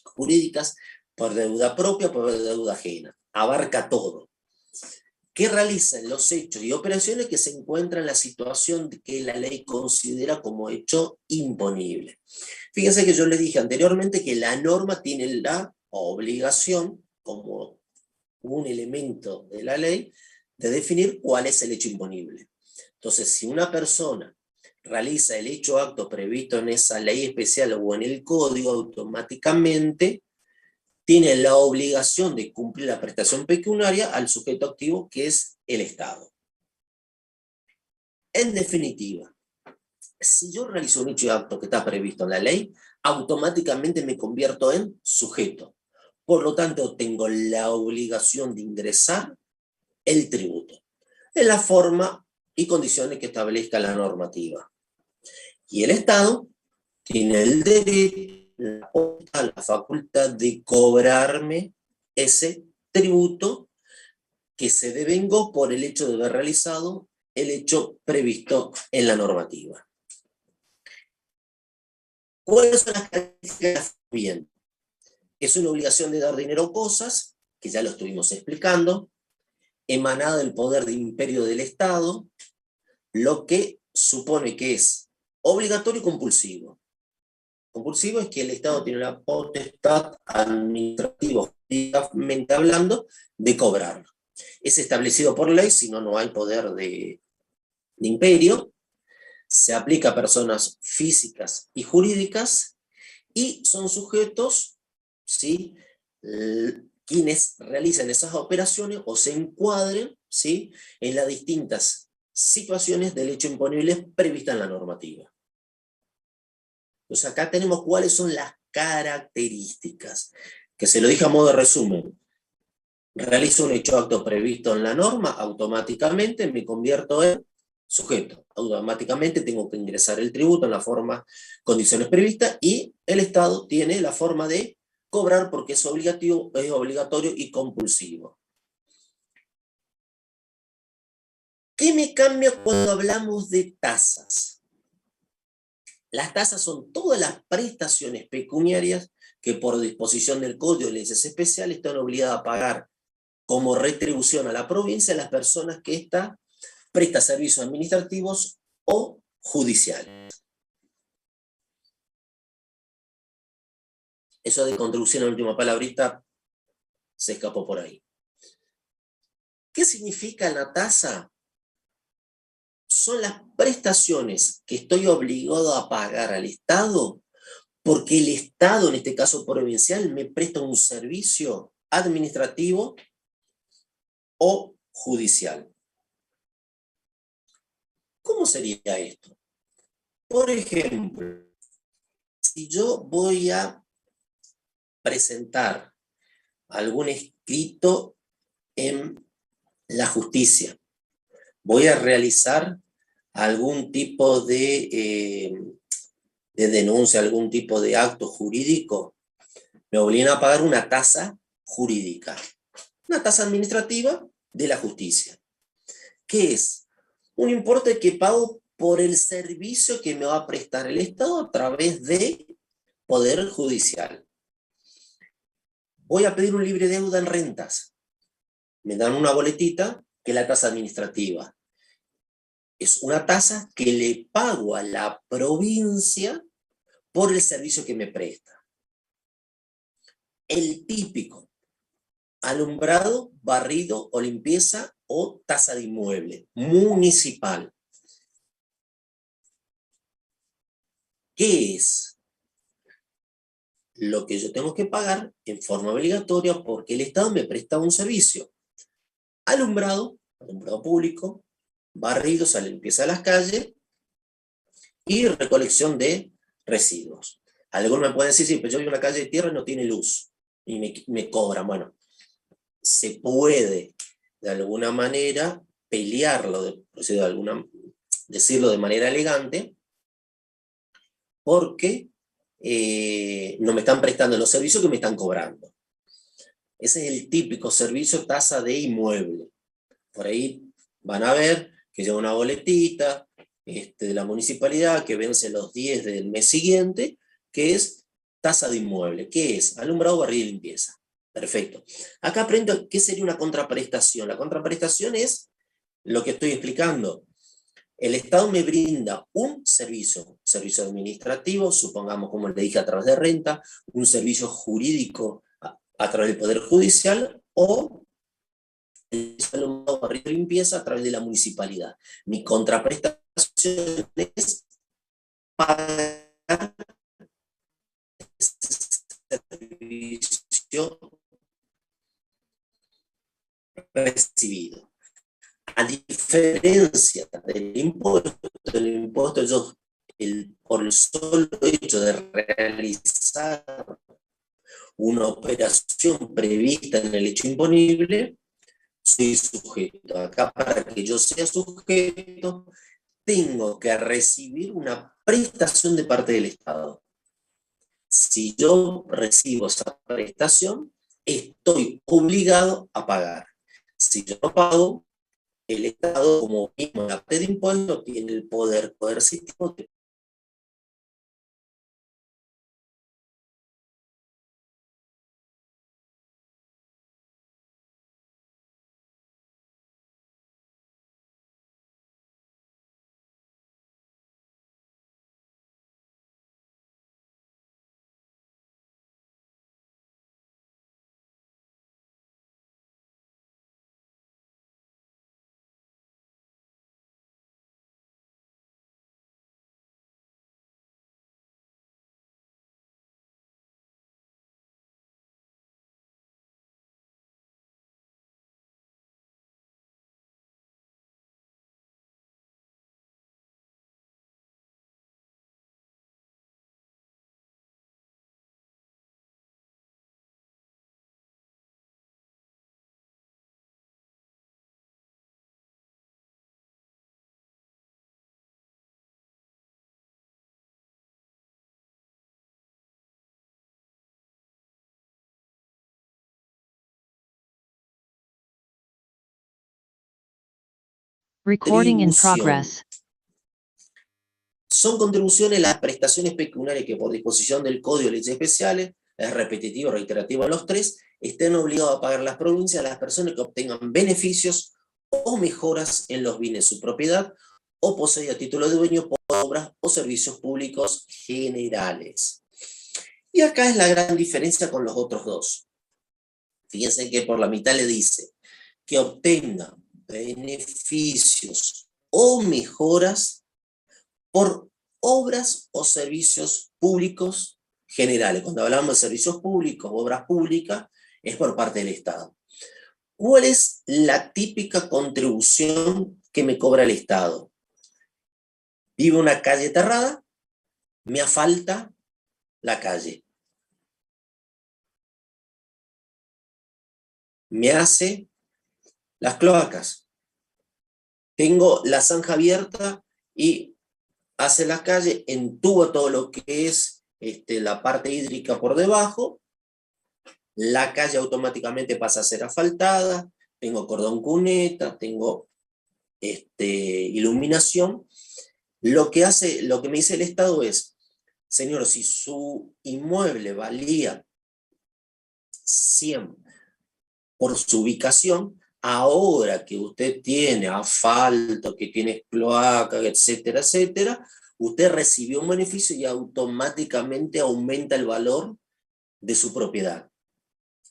jurídicas, por deuda propia, por deuda ajena. Abarca todo. Que realizan los hechos y operaciones que se encuentran en la situación que la ley considera como hecho imponible. Fíjense que yo les dije anteriormente que la norma tiene la obligación, como un elemento de la ley, de definir cuál es el hecho imponible. Entonces, si una persona realiza el hecho o acto previsto en esa ley especial o en el código, automáticamente tiene la obligación de cumplir la prestación pecuniaria al sujeto activo, que es el Estado. En definitiva, si yo realizo un hecho y acto que está previsto en la ley, automáticamente me convierto en sujeto. Por lo tanto, tengo la obligación de ingresar el tributo en la forma y condiciones que establezca la normativa. Y el Estado tiene el derecho la facultad de cobrarme ese tributo que se devengó por el hecho de haber realizado el hecho previsto en la normativa. ¿Cuáles son las características? Bien, es una obligación de dar dinero o cosas, que ya lo estuvimos explicando, emanada del poder de imperio del Estado, lo que supone que es obligatorio y compulsivo. Compulsivo es que el Estado tiene la potestad administrativa, jurídicamente hablando, de cobrarlo. Es establecido por ley, si no, no hay poder de imperio. Se aplica a personas físicas y jurídicas y son sujetos, ¿sí?, quienes realizan esas operaciones o se encuadren, ¿sí?, en las distintas situaciones del hecho imponible previstas en la normativa. Entonces acá tenemos cuáles son las características, que se lo dije a modo de resumen. Realizo un hecho acto previsto en la norma, automáticamente me convierto en sujeto. Automáticamente tengo que ingresar el tributo en la forma, condiciones previstas, y el Estado tiene la forma de cobrar porque es obligatorio y compulsivo. ¿Qué me cambia cuando hablamos de tasas? Las tasas son todas las prestaciones pecuniarias que por disposición del Código de Leyes Especiales están obligadas a pagar como retribución a la provincia a las personas que ésta presta servicios administrativos o judiciales. Eso de contribución en la última palabrita se escapó por ahí. ¿Qué significa la tasa? Son las prestaciones que estoy obligado a pagar al Estado porque el Estado, en este caso provincial, me presta un servicio administrativo o judicial. ¿Cómo sería esto? Por ejemplo, si yo voy a presentar algún escrito en la justicia, voy a realizar algún tipo de denuncia, algún tipo de acto jurídico, me obligan a pagar una tasa jurídica, una tasa administrativa de la justicia. ¿Qué es? Un importe que pago por el servicio que me va a prestar el Estado a través del Poder Judicial. Voy a pedir un libre deuda en rentas. Me dan una boletita que es la tasa administrativa. Es una tasa que le pago a la provincia por el servicio que me presta. El típico, alumbrado, barrido o limpieza o tasa de inmueble municipal. ¿Qué es? Lo que yo tengo que pagar en forma obligatoria porque el Estado me presta un servicio. Alumbrado público, barrido, o sea, limpieza de las calles y recolección de residuos. Algunos me pueden decir, sí, pero yo vivo en una calle de tierra y no tiene luz y me cobran. Bueno, se puede de alguna manera pelearlo, decirlo de manera elegante, porque no me están prestando los servicios que me están cobrando. Ese es el típico servicio tasa de inmueble. Por ahí van a ver que llega una boletita de la municipalidad que vence los 10 del mes siguiente, que es tasa de inmueble. ¿Qué es? Alumbrado, barrido y limpieza. Perfecto. Acá aprendo qué sería una contraprestación. La contraprestación es lo que estoy explicando. El Estado me brinda un servicio administrativo, supongamos, como le dije, a través de renta, un servicio jurídico a través del Poder Judicial, o el alumbrado, barrido y limpieza a través de la municipalidad. Mi contraprestación es pagar ese servicio recibido. A diferencia del impuesto yo, por el solo hecho de realizar una operación prevista en el hecho imponible, soy sujeto. Acá, para que yo sea sujeto, tengo que recibir una prestación de parte del Estado. Si yo recibo esa prestación, estoy obligado a pagar. Si yo no pago, el Estado, como mismo en la parte de impuestos, tiene el poder coercitivo de Recording in contribución. progress. Son contribuciones las prestaciones pecuniarias que por disposición del Código de Leyes Especiales, es repetitivo, reiterativo a los tres, estén obligados a pagar las provincias a las personas que obtengan beneficios o mejoras en los bienes de su propiedad o posee a título de dueño por obras o servicios públicos generales. Y acá es la gran diferencia con los otros dos. Fíjense que por la mitad le dice que obtengan beneficios o mejoras por obras o servicios públicos generales. Cuando hablamos de servicios públicos, obras públicas, es por parte del Estado. ¿Cuál es la típica contribución que me cobra el Estado? Vivo en una calle terrada, me asfalta la calle. Me hace las cloacas. Tengo la zanja abierta y hace la calle, entuba todo lo que es la parte hídrica por debajo, la calle automáticamente pasa a ser asfaltada, tengo cordón cuneta, tengo iluminación. Lo que me dice el Estado es, señor, si su inmueble valía 100 por su ubicación, ahora que usted tiene asfalto, que tiene cloaca, etcétera, etcétera, usted recibió un beneficio y automáticamente aumenta el valor de su propiedad.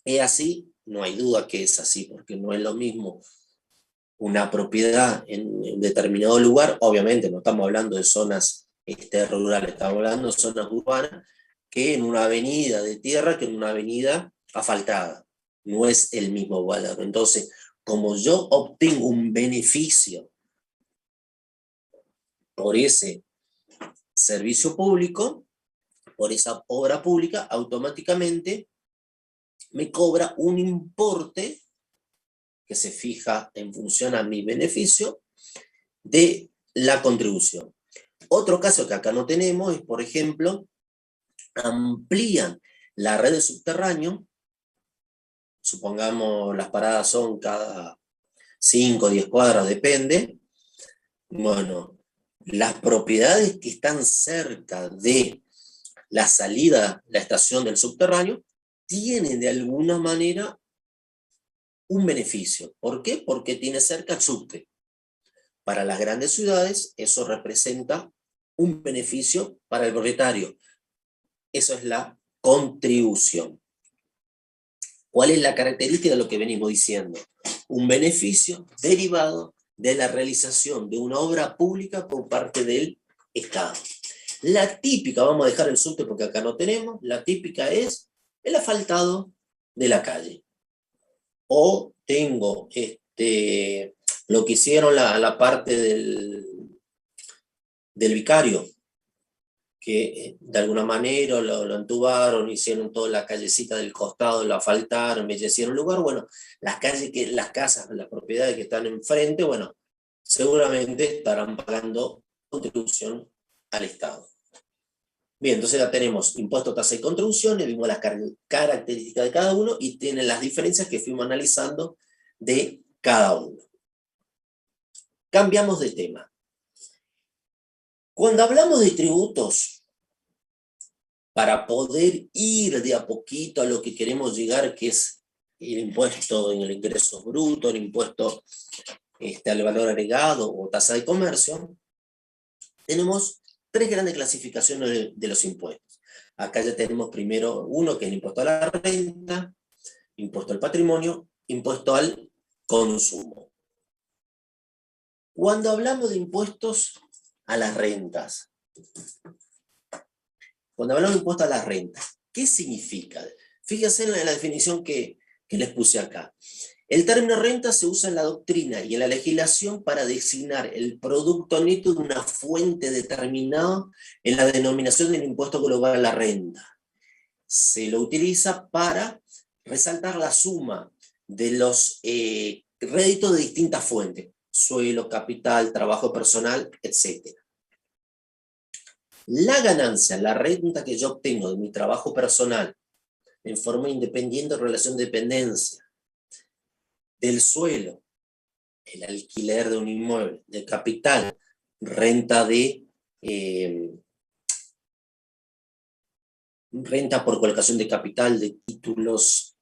¿Es así? No hay duda que es así, porque no es lo mismo una propiedad en determinado lugar, obviamente no estamos hablando de zonas rurales, estamos hablando de zonas urbanas, que en una avenida de tierra que en una avenida asfaltada. No es el mismo valor. Entonces, como yo obtengo un beneficio por ese servicio público, por esa obra pública, automáticamente me cobra un importe que se fija en función a mi beneficio de la contribución. Otro caso que acá no tenemos es, por ejemplo, amplían la red de subterráneo, supongamos las paradas son cada 5 o 10 cuadras, depende. Bueno, las propiedades que están cerca de la salida, la estación del subterráneo, tienen de alguna manera un beneficio. ¿Por qué? Porque tiene cerca el subte. Para las grandes ciudades, eso representa un beneficio para el propietario. Eso es la contribución. ¿Cuál es la característica de lo que venimos diciendo? Un beneficio derivado de la realización de una obra pública por parte del Estado. La típica, vamos a dejar el subte porque acá no tenemos, la típica es el asfaltado de la calle. O tengo lo que hicieron la parte del vicario, que de alguna manera lo entubaron, hicieron toda la callecita del costado, lo asfaltaron, embellecieron el lugar. Bueno, las casas, las propiedades que están enfrente, bueno, seguramente estarán pagando contribución al Estado. Bien, entonces ya tenemos impuesto, tasa y contribución, y vimos las características de cada uno y tienen las diferencias que fuimos analizando de cada uno. Cambiamos de tema. Cuando hablamos de tributos, para poder ir de a poquito a lo que queremos llegar, que es el impuesto en el ingreso bruto, el impuesto al valor agregado o tasa de comercio, tenemos tres grandes clasificaciones de los impuestos. Acá ya tenemos primero uno, que es el impuesto a la renta, impuesto al patrimonio, impuesto al consumo. Cuando hablamos de impuestos a las rentas, ¿qué significa? Fíjense en la definición que les puse acá. El término renta se usa en la doctrina y en la legislación para designar el producto neto de una fuente determinada en la denominación del impuesto global a la renta. Se lo utiliza para resaltar la suma de los réditos de distintas fuentes, suelo, capital, trabajo personal, etc. La ganancia, la renta que yo obtengo de mi trabajo personal en forma independiente en relación de dependencia, del suelo, el alquiler de un inmueble, del capital, renta por colocación de capital, de títulos,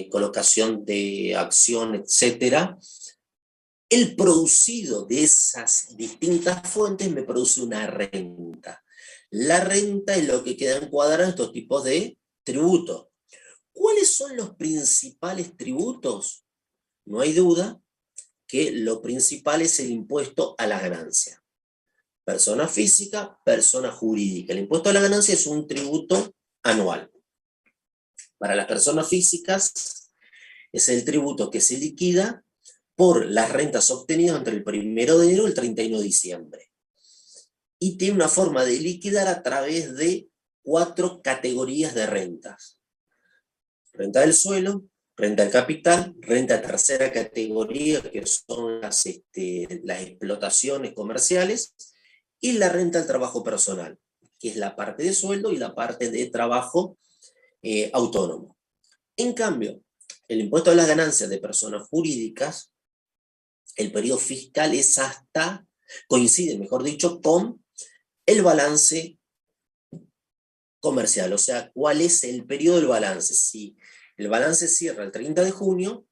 colocación de acción, etc. El producido de esas distintas fuentes me produce una renta. La renta es lo que queda encuadrado en estos tipos de tributos. ¿Cuáles son los principales tributos? No hay duda que lo principal es el impuesto a la ganancia. Persona física, persona jurídica. El impuesto a la ganancia es un tributo anual. Para las personas físicas es el tributo que se liquida por las rentas obtenidas entre el 1 de enero y el 31 de diciembre. Y tiene una forma de liquidar a través de 4 categorías de rentas. Renta del suelo, renta del capital, renta de tercera categoría, que son las explotaciones comerciales, y la renta del trabajo personal, que es la parte de sueldo y la parte de trabajo autónomo. En cambio, el impuesto a las ganancias de personas jurídicas, el periodo fiscal es coincide, mejor dicho, con el balance comercial. O sea, ¿cuál es el periodo del balance? Si el balance cierra el 30 de junio,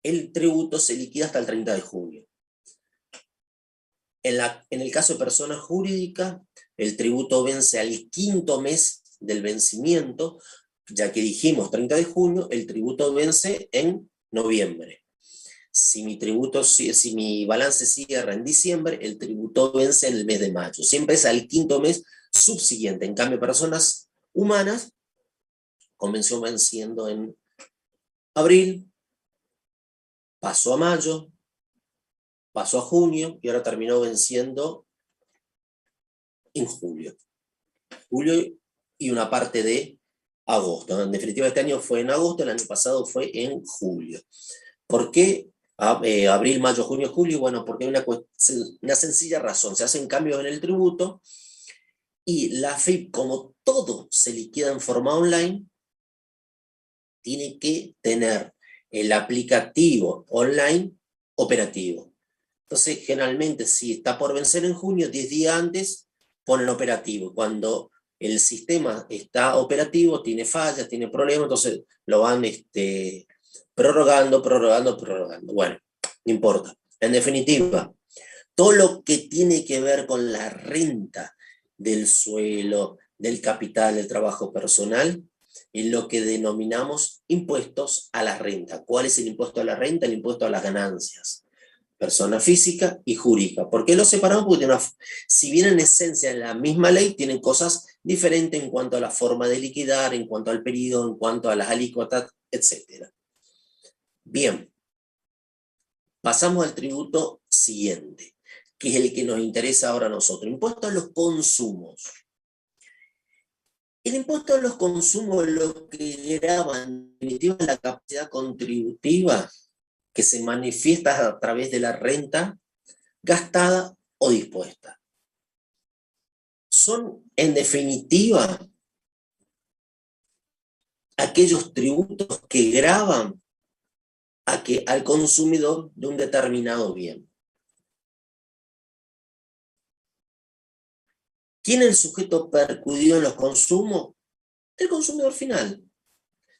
el tributo se liquida hasta el 30 de junio. En el caso de persona jurídica, el tributo vence al 5º mes del vencimiento, ya que dijimos 30 de junio, el tributo vence en noviembre. Si mi balance cierra en diciembre, el tributo vence en el mes de mayo. Siempre es al 5º mes subsiguiente. En cambio, personas humanas comenzó venciendo en abril, pasó a mayo, pasó a junio y ahora terminó venciendo en julio. Julio y una parte de agosto. En definitiva, este año fue en agosto, el año pasado fue en julio. ¿Por qué abril, mayo, junio, julio? Bueno, porque hay una sencilla razón. Se hacen cambios en el tributo y la AFIP, como todo se liquida en forma online, tiene que tener el aplicativo online operativo. Entonces, generalmente, si está por vencer en junio, 10 días antes, ponen operativo. Cuando el sistema está operativo, tiene fallas, tiene problemas, entonces lo van prorrogando. Bueno, no importa. En definitiva, todo lo que tiene que ver con la renta del suelo, del capital, del trabajo personal, es lo que denominamos impuestos a la renta. ¿Cuál es el impuesto a la renta? El impuesto a las ganancias. Persona física y jurídica. ¿Por qué lo separamos? Porque si bien en esencia en la misma ley, tienen cosas diferentes en cuanto a la forma de liquidar, en cuanto al periodo, en cuanto a las alícuotas, etc. Bien, pasamos al tributo siguiente, que es el que nos interesa ahora a nosotros. Impuesto a los consumos. El impuesto a los consumos lo que grava en definitiva es la capacidad contributiva que se manifiesta a través de la renta gastada o dispuesta. son, en definitiva, aquellos tributos que gravan al consumidor de un determinado bien. ¿Quién es el sujeto percudido en los consumos? El consumidor final.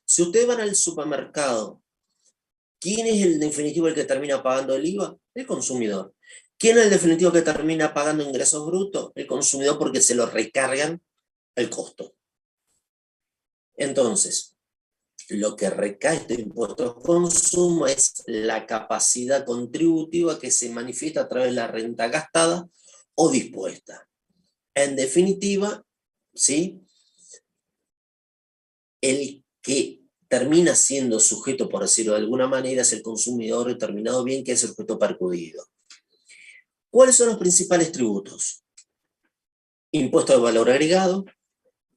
Si ustedes van al supermercado, ¿quién es el definitivo el que termina pagando el IVA? El consumidor. ¿Quién es el definitivo que termina pagando ingresos brutos? El consumidor, porque se lo recargan el costo. Entonces, lo que recae de impuestos de consumo es la capacidad contributiva que se manifiesta a través de la renta gastada o dispuesta. En definitiva, ¿sí?, el que termina siendo sujeto, por decirlo de alguna manera, es el consumidor determinado bien, que es el sujeto percudido. ¿Cuáles son los principales tributos? Impuesto de valor agregado,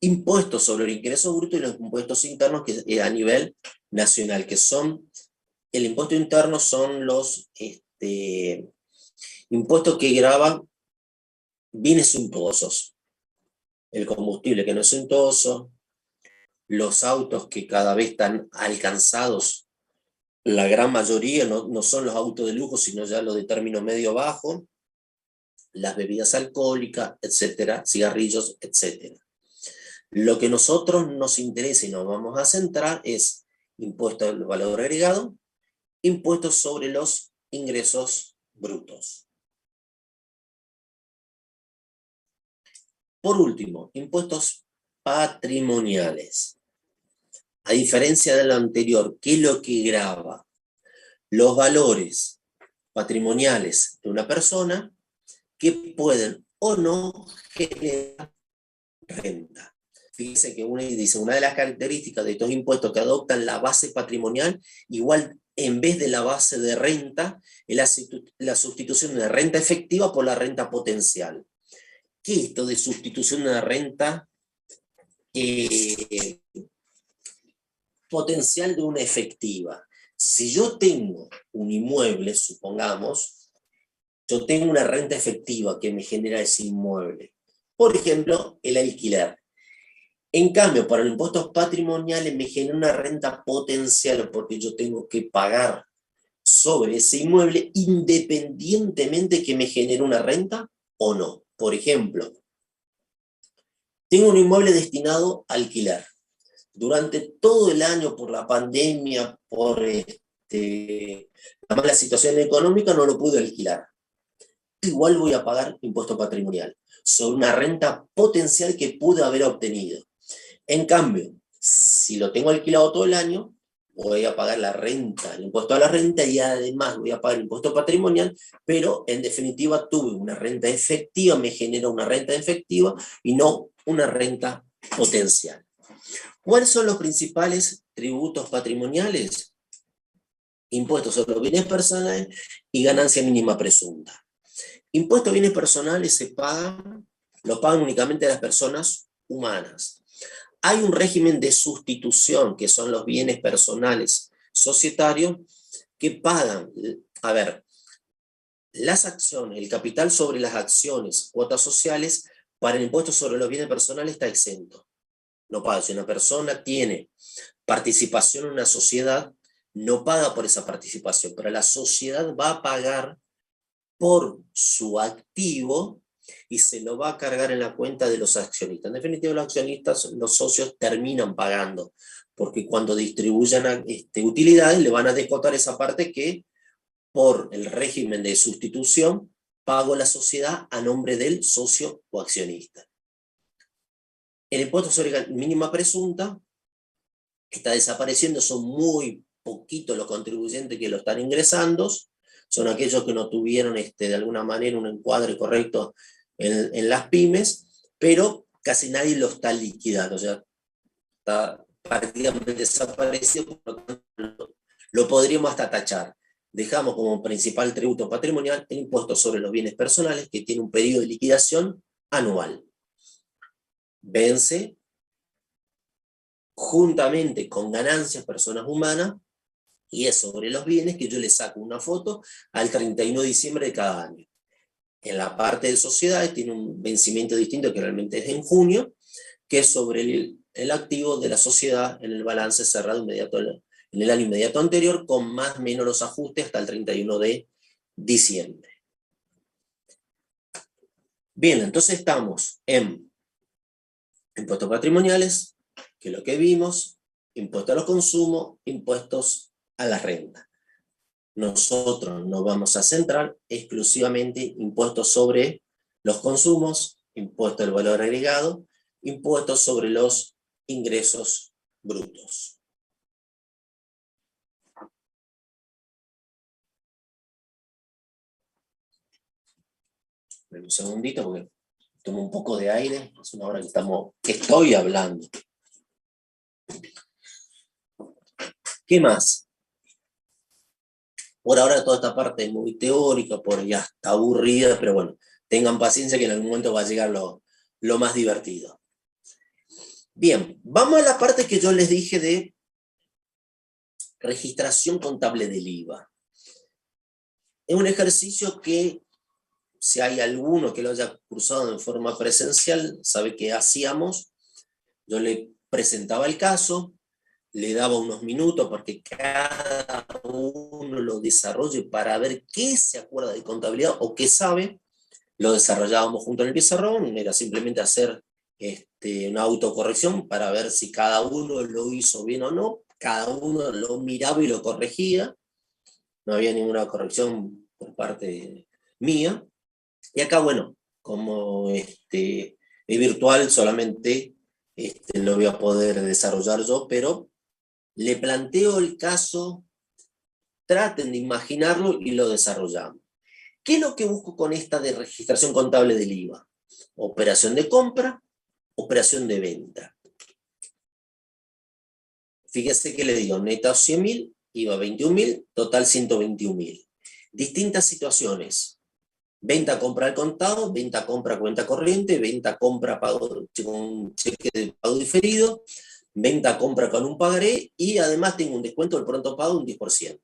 impuestos sobre el ingreso bruto y los impuestos internos que, a nivel nacional, que son, el impuesto interno son los impuestos que gravan bienes suntuosos. El combustible que no es suntuoso, los autos que cada vez están alcanzados, la gran mayoría no son los autos de lujo, sino ya los de término medio-bajo, las bebidas alcohólicas, etcétera, cigarrillos, etcétera. Lo que a nosotros nos interesa y nos vamos a centrar es impuesto al valor agregado, impuestos sobre los ingresos brutos. Por último, impuestos patrimoniales. A diferencia de lo anterior, ¿qué es lo que grava? Los valores patrimoniales de una persona que pueden o no generar renta. Fíjense que una de las características de estos impuestos que adoptan la base patrimonial, igual en vez de la base de renta, es la sustitución de renta efectiva por la renta potencial. ¿Qué es esto de sustitución de renta potencial de una efectiva? Si yo tengo un inmueble, supongamos, yo tengo una renta efectiva que me genera ese inmueble. Por ejemplo, el alquiler. En cambio, para los impuestos patrimoniales me genera una renta potencial porque yo tengo que pagar sobre ese inmueble independientemente que me genere una renta o no. Por ejemplo, tengo un inmueble destinado a alquilar. Durante todo el año, por la pandemia, por la mala situación económica, no lo pude alquilar. Igual voy a pagar impuesto patrimonial sobre una renta potencial que pude haber obtenido. En cambio, si lo tengo alquilado todo el año, voy a pagar la renta, el impuesto a la renta, y además voy a pagar el impuesto patrimonial, pero en definitiva tuve una renta efectiva, me genera una renta efectiva y no una renta potencial. ¿Cuáles son los principales tributos patrimoniales? Impuestos sobre los bienes personales y ganancia mínima presunta. Impuestos a bienes personales lo pagan únicamente las personas humanas. Hay un régimen de sustitución, que son los bienes personales societarios, que pagan, las acciones, el capital sobre las acciones, cuotas sociales, para el impuesto sobre los bienes personales está exento. No paga. Si una persona tiene participación en una sociedad, no paga por esa participación, pero la sociedad va a pagar por su activo y se lo va a cargar en la cuenta de los accionistas. En definitiva, los accionistas, los socios, terminan pagando, porque cuando distribuyan utilidades le van a descontar esa parte que, por el régimen de sustitución, pagó la sociedad a nombre del socio o accionista. El impuesto sobre mínima presunta está desapareciendo, son muy poquitos los contribuyentes que lo están ingresando, son aquellos que no tuvieron de alguna manera un encuadre correcto en las pymes, pero casi nadie lo está liquidando, o sea, está prácticamente desaparecido, por lo tanto lo podríamos hasta tachar. Dejamos como principal tributo patrimonial el impuesto sobre los bienes personales, que tiene un periodo de liquidación anual. Vence juntamente con ganancias personas humanas, y es sobre los bienes que yo le saco una foto al 31 de diciembre de cada año. En la parte de sociedades tiene un vencimiento distinto que realmente es en junio, que es sobre el activo de la sociedad en el balance cerrado inmediato en el año inmediato anterior, con más o menos los ajustes hasta el 31 de diciembre. Bien, entonces estamos en impuestos patrimoniales, que es lo que vimos, impuestos a los consumos, impuestos a la renta. Nosotros nos vamos a centrar exclusivamente impuestos sobre los consumos, impuestos al valor agregado, impuestos sobre los ingresos brutos. Un segundito porque tomo un poco de aire, es una hora que estoy hablando. ¿Qué más? Por ahora toda esta parte es muy teórica, por ya está aburrida, pero bueno, tengan paciencia que en algún momento va a llegar lo más divertido. Bien, vamos a la parte que yo les dije de registración contable del IVA. Es un ejercicio que, si hay alguno que lo haya cursado en forma presencial, sabe que hacíamos. Yo le presentaba el caso, le daba unos minutos porque cada uno lo desarrolle para ver qué se acuerda de contabilidad o qué sabe. Lo desarrollábamos junto en el pizarrón, era simplemente hacer una autocorrección para ver si cada uno lo hizo bien o no. Cada uno lo miraba y lo corregía. No había ninguna corrección por parte mía. Y acá, bueno, como es virtual, solamente lo voy a poder desarrollar yo, pero le planteo el caso, traten de imaginarlo y lo desarrollamos. ¿Qué es lo que busco con esta de registración contable del IVA? Operación de compra, operación de venta. Fíjese que le digo, neta 100.000, IVA 21.000, total 121.000. Distintas situaciones. Venta compra al contado, venta compra cuenta corriente, venta compra pago con cheque de pago diferido, venta compra con un pagaré y además tengo un descuento del pronto pago un 10%.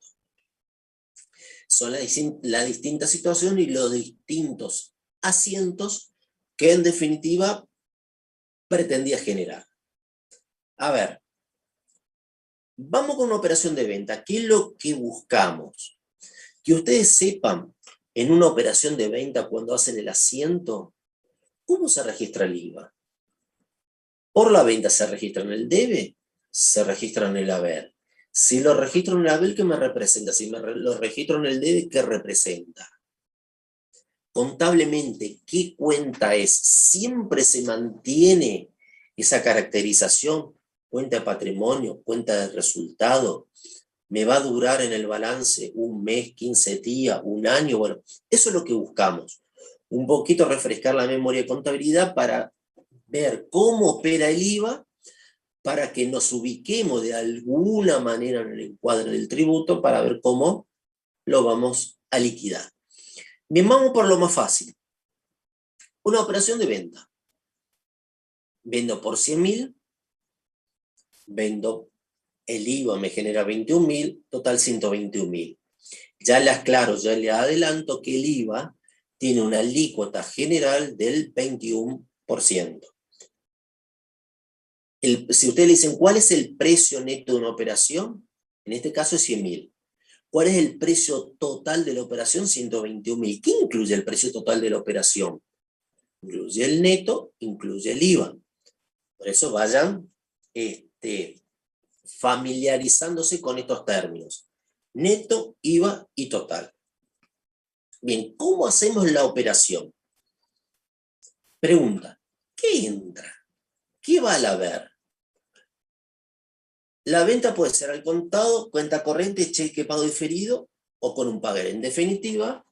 Son las distintas situaciones y los distintos asientos que en definitiva pretendía generar. A ver, vamos con una operación de venta. ¿Qué es lo que buscamos? Que ustedes sepan, en una operación de venta, cuando hacen el asiento, ¿cómo se registra el IVA? Por la venta se registra en el debe, se registra en el haber. Si lo registro en el haber, ¿qué me representa? Si lo registro en el debe, ¿qué representa? Contablemente, ¿qué cuenta es? Siempre se mantiene esa caracterización, cuenta de patrimonio, cuenta de resultado. ¿Me va a durar en el balance un mes, 15 días, un año? Bueno, eso es lo que buscamos. Un poquito refrescar la memoria de contabilidad para ver cómo opera el IVA, para que nos ubiquemos de alguna manera en el encuadre del tributo para ver cómo lo vamos a liquidar. Bien, vamos por lo más fácil. Una operación de venta. Vendo por 100.000, vendo, el IVA me genera 21.000, total 121.000. Ya les aclaro, ya les adelanto que el IVA tiene una alícuota general del 21%. Si ustedes le dicen, ¿cuál es el precio neto de una operación? En este caso es 100.000. ¿Cuál es el precio total de la operación? 121.000. ¿Qué incluye el precio total de la operación? Incluye el neto, incluye el IVA. Por eso vayan familiarizándose con estos términos. Neto, IVA y total. Bien, ¿cómo hacemos la operación? Pregunta, ¿qué entra? ¿Qué va al haber? La venta puede ser al contado, cuenta corriente, cheque pago diferido o con un pagaré. En definitiva,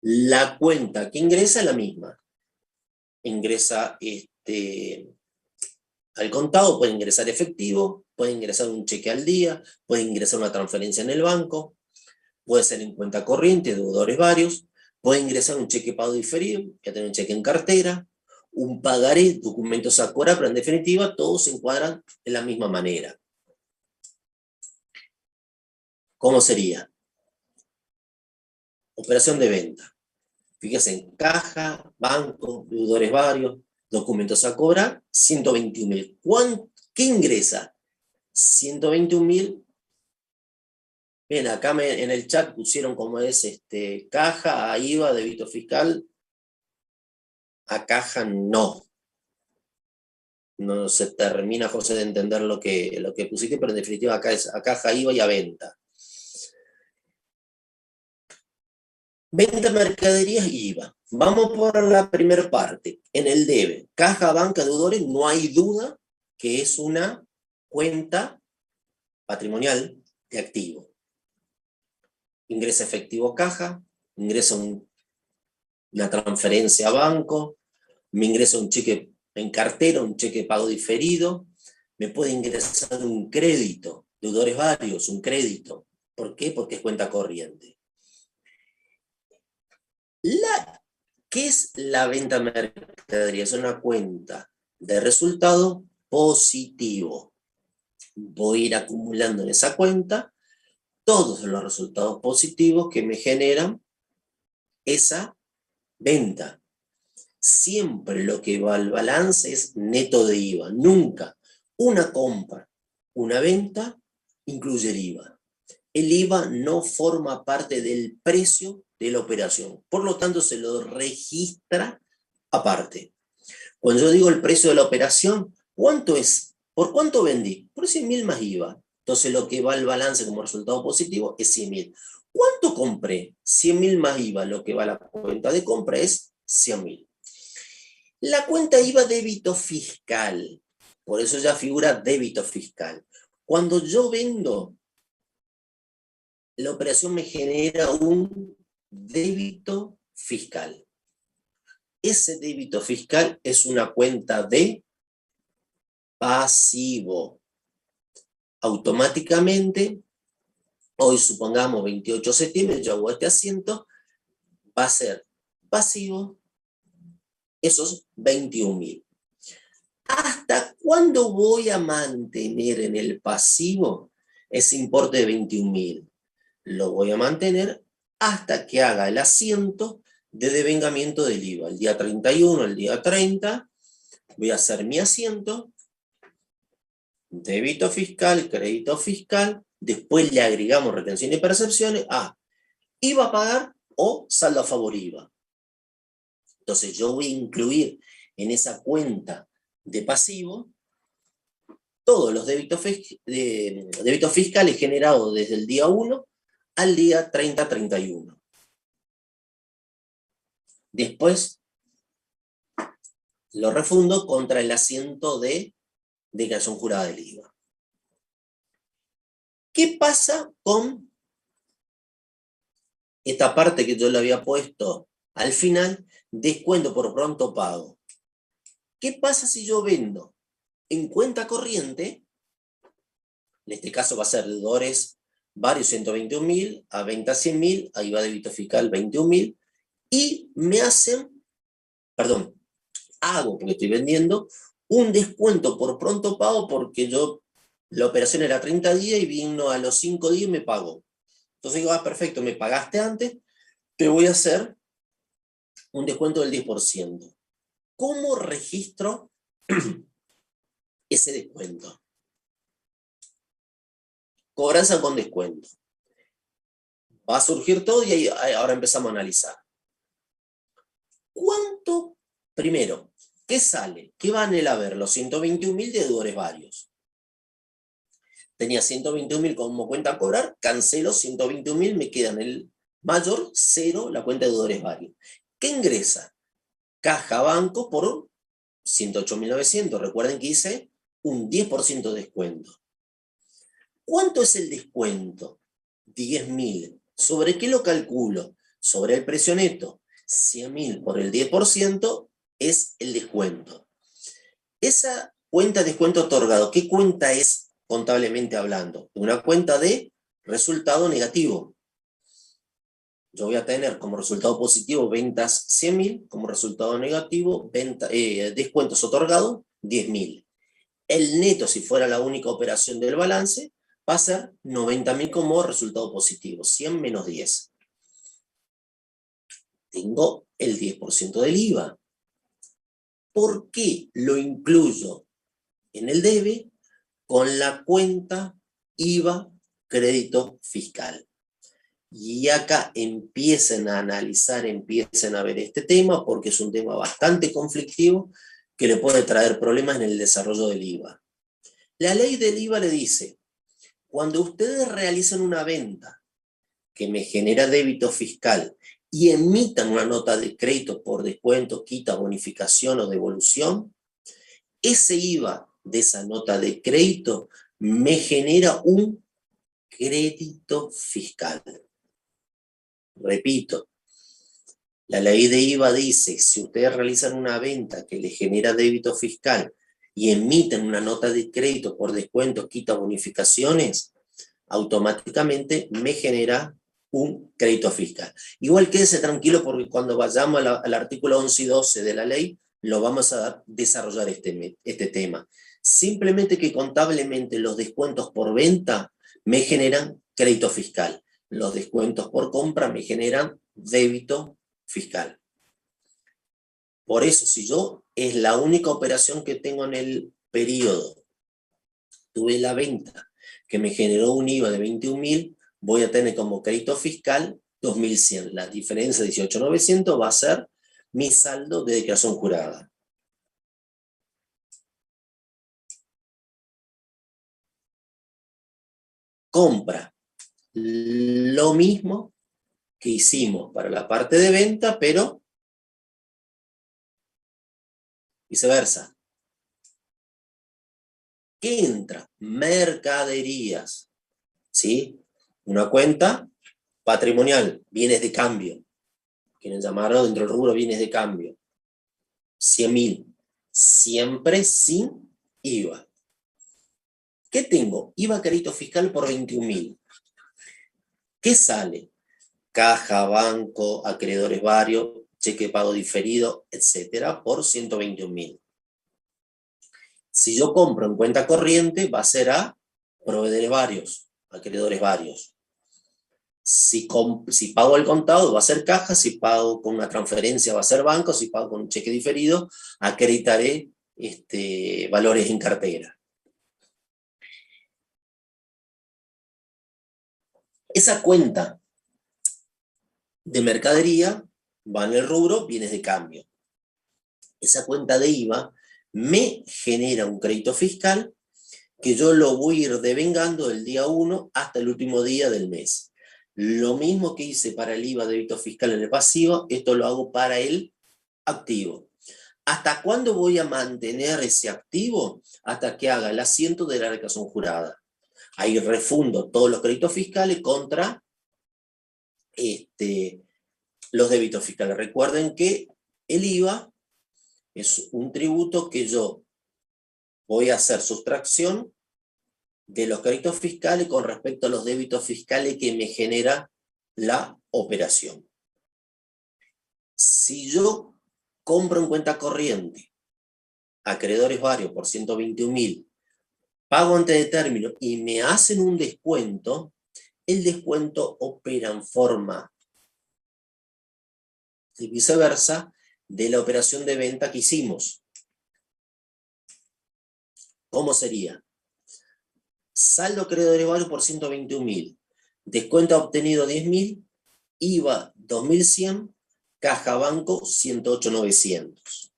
la cuenta que ingresa es la misma. Ingresa al contado, puede ingresar efectivo, puede ingresar un cheque al día, puede ingresar una transferencia en el banco, puede ser en cuenta corriente, deudores varios, puede ingresar un cheque pago diferido, ya tener un cheque en cartera, un pagaré, documentos a cobrar, pero en definitiva todos se encuadran de la misma manera. ¿Cómo sería? Operación de venta. Fíjese en caja, banco, deudores varios, documentos a cobrar, 121.000. ¿Qué ingresa? 121.000. Bien, acá en el chat pusieron cómo es caja, a IVA, débito fiscal. A caja no. No se termina, José, de entender lo que pusiste, pero en definitiva acá es a caja, IVA y a venta. Venta de mercaderías y IVA. Vamos por la primera parte. En el debe, caja, banca, deudores, no hay duda que es una cuenta patrimonial de activo. Ingresa efectivo caja, ingresa una transferencia a banco, me ingresa un cheque en cartera, un cheque de pago diferido, me puede ingresar un crédito, deudores varios, un crédito. ¿Por qué? Porque es cuenta corriente. ¿Qué es la venta de mercadería? Es una cuenta de resultado positivo. Voy a ir acumulando en esa cuenta todos los resultados positivos que me generan esa venta. Siempre lo que va al balance es neto de IVA. Nunca una compra, una venta incluye el IVA. El IVA no forma parte del precio de la operación. Por lo tanto, se lo registra aparte. Cuando yo digo el precio de la operación, ¿cuánto es? ¿Por cuánto vendí? Por 100.000 más IVA. Entonces, lo que va al balance como resultado positivo es 100.000. ¿Cuánto compré? 100.000 más IVA. Lo que va a la cuenta de compra es 100.000. La cuenta IVA débito fiscal. Por eso ya figura débito fiscal. Cuando yo vendo, la operación me genera un débito fiscal. Ese débito fiscal es una cuenta de pasivo. Automáticamente, hoy supongamos 28 de septiembre, yo hago este asiento, va a ser pasivo esos 21.000. ¿Hasta cuándo voy a mantener en el pasivo ese importe de 21.000? Lo voy a mantener hasta que haga el asiento de devengamiento del IVA. El día 31, el día 30, voy a hacer mi asiento, débito fiscal, crédito fiscal, después le agregamos retención y percepciones, IVA a pagar o saldo a favor IVA. Entonces yo voy a incluir en esa cuenta de pasivo todos los débitos fiscales generados desde el día 1 al día 30-31. Después lo refundo contra el asiento de declaración jurada del IVA. ¿Qué pasa con esta parte que yo le había puesto al final? Descuento por pronto pago. ¿Qué pasa si yo vendo en cuenta corriente? En este caso va a ser deudores varios 121.000, a venta 100.000, ahí va débito fiscal 21.000, y me hago, porque estoy vendiendo, un descuento por pronto pago porque la operación era 30 días y vino a los 5 días y me pagó. Entonces digo, perfecto, me pagaste antes, te voy a hacer un descuento del 10%. ¿Cómo registro ese descuento? Cobranza con descuento. Va a surgir todo y ahora empezamos a analizar. ¿Cuánto? Primero, ¿qué sale? ¿Qué van a haber? Los 121.000 de deudores varios. Tenía 121.000 como cuenta a cobrar, cancelo 121.000, me queda en el mayor 0 la cuenta de deudores varios. ¿Qué ingresa? Caja banco por 108.900. Recuerden que hice un 10% de descuento. ¿Cuánto es el descuento? 10.000. ¿Sobre qué lo calculo? Sobre el precio neto. 100.000 por el 10% es el descuento. Esa cuenta de descuento otorgado, ¿qué cuenta es contablemente hablando? Una cuenta de resultado negativo. Yo voy a tener como resultado positivo ventas 100.000, como resultado negativo descuentos otorgados 10.000. El neto, si fuera la única operación del balance, va a ser 90.000 como resultado positivo, 100 menos 10. Tengo el 10% del IVA. ¿Por qué lo incluyo en el debe con la cuenta IVA crédito fiscal? Y acá empiecen a analizar, empiecen a ver este tema, porque es un tema bastante conflictivo que le puede traer problemas en el desarrollo del IVA. La ley del IVA le dice, cuando ustedes realicen una venta que me genera débito fiscal y emitan una nota de crédito por descuento, quita, bonificación o devolución, ese IVA de esa nota de crédito me genera un crédito fiscal. Repito, la ley de IVA dice, si ustedes realizan una venta que les genera débito fiscal y emiten una nota de crédito por descuento, quita, bonificaciones, automáticamente me genera un crédito fiscal. Igual quédese tranquilo porque cuando vayamos al artículo 11 y 12 de la ley, lo vamos a desarrollar este tema. Simplemente que contablemente los descuentos por venta me generan crédito fiscal. Los descuentos por compra me generan débito fiscal. Por eso, si yo es la única operación que tengo en el periodo, tuve la venta que me generó un IVA de 21.000, voy a tener como crédito fiscal 2.100. La diferencia de 18.900 va a ser mi saldo de declaración jurada. Compra. Lo mismo que hicimos para la parte de venta, pero viceversa. ¿Qué entra? Mercaderías. ¿Sí? Una cuenta patrimonial, bienes de cambio. Quieren llamarlo dentro del rubro bienes de cambio. 100.000. Siempre sin IVA. ¿Qué tengo? IVA crédito fiscal por 21.000. ¿Qué sale? Caja, banco, acreedores varios, cheque de pago diferido, etcétera, por 121.000. Si yo compro en cuenta corriente, va a ser a proveedores varios, acreedores varios. Si pago al contado, va a ser caja. Si pago con una transferencia, va a ser banco. Si pago con un cheque diferido, acreditaré valores en cartera. Esa cuenta de mercadería va en el rubro bienes de cambio. Esa cuenta de IVA me genera un crédito fiscal que yo lo voy a ir devengando del día 1 hasta el último día del mes. Lo mismo que hice para el IVA débito fiscal en el pasivo, esto lo hago para el activo. ¿Hasta cuándo voy a mantener ese activo? Hasta que haga el asiento de la declaración jurada. Ahí refundo todos los créditos fiscales contra los débitos fiscales. Recuerden que el IVA es un tributo que yo voy a hacer sustracción de los créditos fiscales con respecto a los débitos fiscales que me genera la operación. Si yo compro en cuenta corriente acreedores varios por 121.000, pago antes de término y me hacen un descuento, el descuento opera en forma y viceversa de la operación de venta que hicimos. ¿Cómo sería? Saldo acreedores varios por 121.000, descuento obtenido 10.000, IVA 2.100, caja banco 108.900.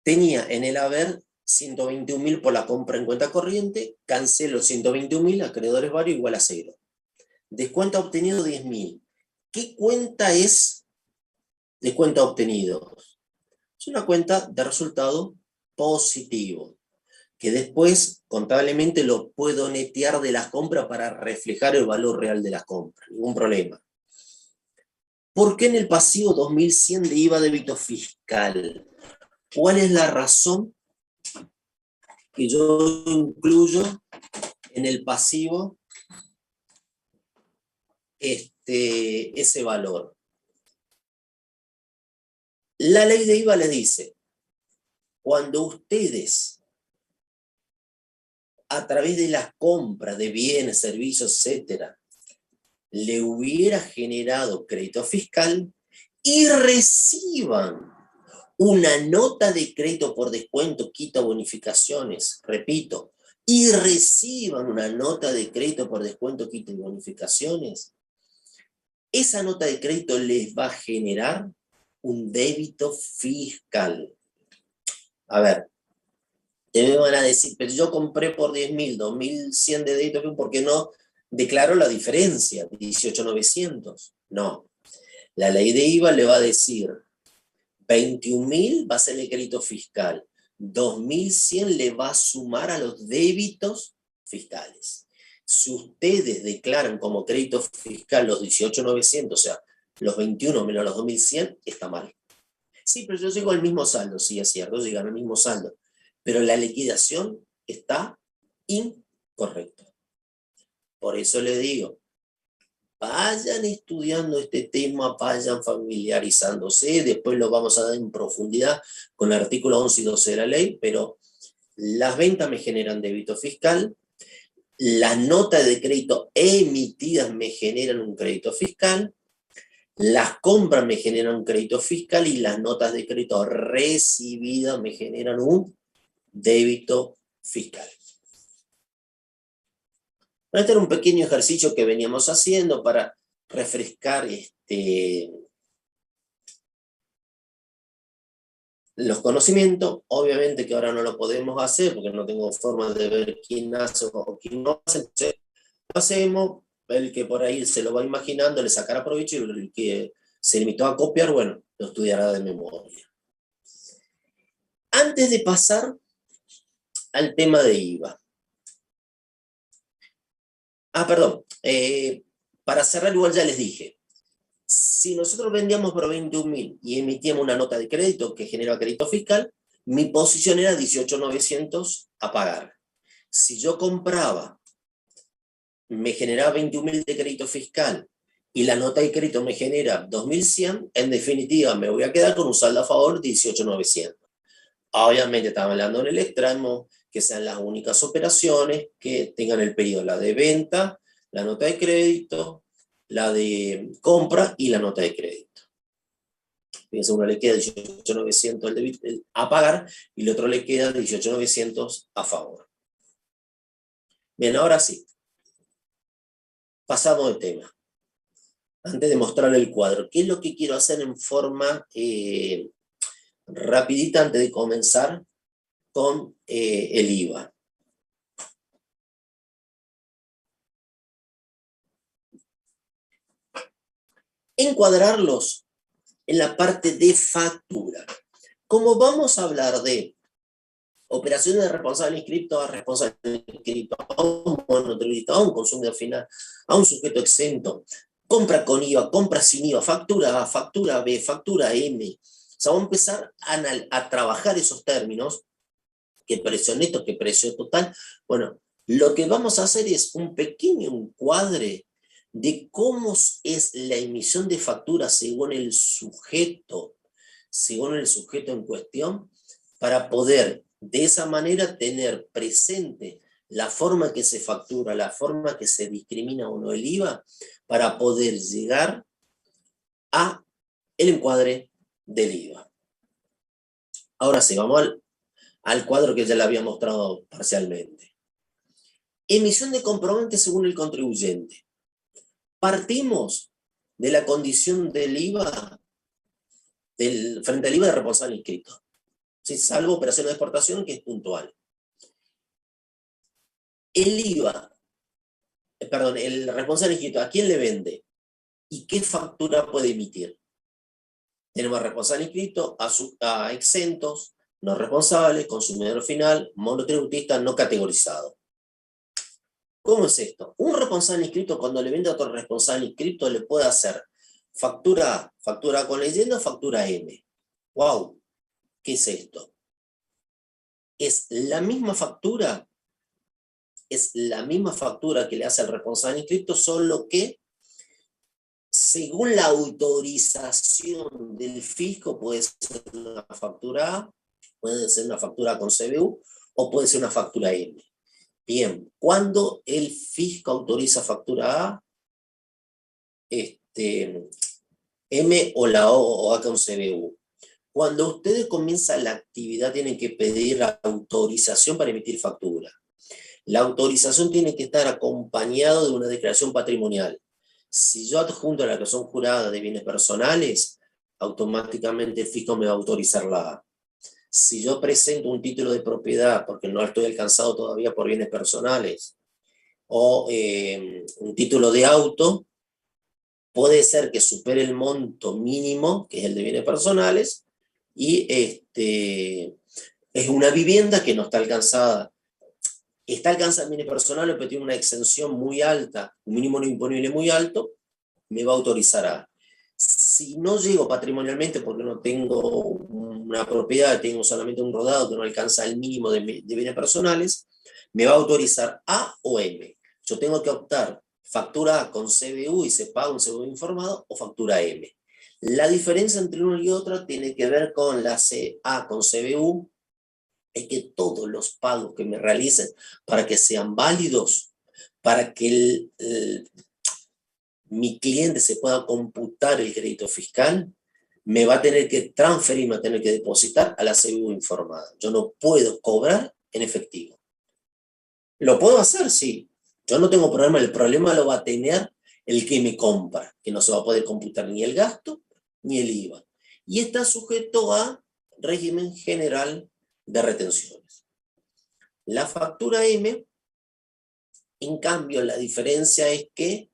Tenía en el haber 121.000 por la compra en cuenta corriente, cancelo 121.000, acreedores varios igual a 0. Descuento obtenido 10.000. ¿Qué cuenta es descuento obtenido? Es una cuenta de resultado positivo, que después contablemente lo puedo netear de las compras para reflejar el valor real de las compras, ningún problema. ¿Por qué en el pasivo 2.100 de IVA débito fiscal? ¿Cuál es la razón que yo incluyo en el pasivo ese valor? La ley de IVA les dice, cuando ustedes, a través de las compras de bienes, servicios, etcétera, le hubiera generado crédito fiscal, y reciban una nota de crédito por descuento, quita bonificaciones, repito, y reciban una nota de crédito por descuento, quita bonificaciones, esa nota de crédito les va a generar un débito fiscal. A ver, te van a decir, pero yo compré por 10.000, 2.100 de débito, ¿por qué no declaro la diferencia? 18.900. No, la ley de IVA le va a decir, 21.000 va a ser el crédito fiscal, 2.100 le va a sumar a los débitos fiscales. Si ustedes declaran como crédito fiscal los 18.900, o sea, los 21 menos los 2.100, está mal. Sí, pero yo llego al mismo saldo, sí, es cierto, llegan al mismo saldo, pero la liquidación está incorrecta. Por eso le digo, vayan estudiando este tema, vayan familiarizándose, después lo vamos a dar en profundidad con el artículo 11 y 12 de la ley, pero las ventas me generan débito fiscal, las notas de crédito emitidas me generan un crédito fiscal, las compras me generan un crédito fiscal y las notas de crédito recibidas me generan un débito fiscal. Este era un pequeño ejercicio que veníamos haciendo para refrescar los conocimientos. Obviamente que ahora no lo podemos hacer porque no tengo forma de ver quién hace o quién no hace. Entonces, lo hacemos, el que por ahí se lo va imaginando, le sacará provecho, y el que se limitó a copiar, bueno, lo estudiará de memoria. Antes de pasar al tema de IVA. Perdón. Para cerrar, igual ya les dije, si nosotros vendíamos por 21.000 y emitíamos una nota de crédito que genera crédito fiscal, mi posición era 18.900 a pagar. Si yo compraba, me generaba 21.000 de crédito fiscal y la nota de crédito me genera 2.100, en definitiva me voy a quedar con un saldo a favor de 18.900. Obviamente estamos hablando en el extremo, que sean las únicas operaciones que tengan el periodo, la de venta, la nota de crédito, la de compra y la nota de crédito. Fíjense, uno le queda 18.900 a pagar y el otro le queda 18.900 a favor. Bien, ahora sí. Pasamos de tema. Antes de mostrar el cuadro, ¿qué es lo que quiero hacer en forma rapidita antes de comenzar con el IVA? Encuadrarlos en la parte de factura. Como vamos a hablar de operaciones de responsable inscripto a responsable inscripto, a un monotributista, a un consumidor final, a un sujeto exento, compra con IVA, compra sin IVA, factura A, factura B, factura M. O sea, vamos a empezar a trabajar esos términos, qué precio neto, qué precio total. Bueno, lo que vamos a hacer es un pequeño encuadre de cómo es la emisión de factura según el sujeto en cuestión, para poder de esa manera tener presente la forma que se factura, la forma que se discrimina o no el IVA, para poder llegar a el encuadre del IVA. Ahora sí, vamos al cuadro que ya le había mostrado parcialmente. Emisión de comprobante según el contribuyente. Partimos de la condición del IVA, frente al IVA de responsable inscrito. ¿Sí? Salvo operación de exportación, que es puntual. El IVA, el responsable inscrito, ¿a quién le vende? ¿Y qué factura puede emitir? Tenemos responsable inscrito, a exentos, no responsables, consumidor final, monotributista no categorizado. ¿Cómo es esto? Un responsable inscrito, cuando le vende a otro responsable inscrito, le puede hacer factura A, factura con leyenda, factura M. ¡Wow! ¿Qué es esto? Es la misma factura que le hace al responsable inscrito, solo que según la autorización del fisco puede ser una factura A, puede ser una factura con CBU o puede ser una factura M. Bien, cuando el fisco autoriza factura A, M o la O o A con CBU. Cuando ustedes comienzan la actividad tienen que pedir autorización para emitir factura. La autorización tiene que estar acompañada de una declaración patrimonial. Si yo adjunto la declaración jurada de bienes personales, automáticamente el fisco me va a autorizar la A. Si yo presento un título de propiedad porque no estoy alcanzado todavía por bienes personales, o un título de auto, puede ser que supere el monto mínimo, que es el de bienes personales, y es una vivienda que no está alcanzada en bienes personales, pero tiene una exención muy alta, un mínimo no imponible muy alto, me va a autorizar a. Si no llego patrimonialmente porque no tengo una propiedad, tengo solamente un rodado que no alcanza el mínimo de bienes personales, me va a autorizar A o M. Yo tengo que optar factura A con CBU y se paga un CBU informado o factura M. La diferencia entre uno y otro tiene que ver con la A con CBU, es que todos los pagos que me realicen para que sean válidos, para que mi cliente se pueda computar el crédito fiscal, me va a tener que transferir, me va a tener que depositar a la CBU informada. Yo no puedo cobrar en efectivo. ¿Lo puedo hacer? Sí. Yo no tengo problema, el problema lo va a tener el que me compra, que no se va a poder computar ni el gasto ni el IVA. Y está sujeto a régimen general de retenciones. La factura M, en cambio, la diferencia es que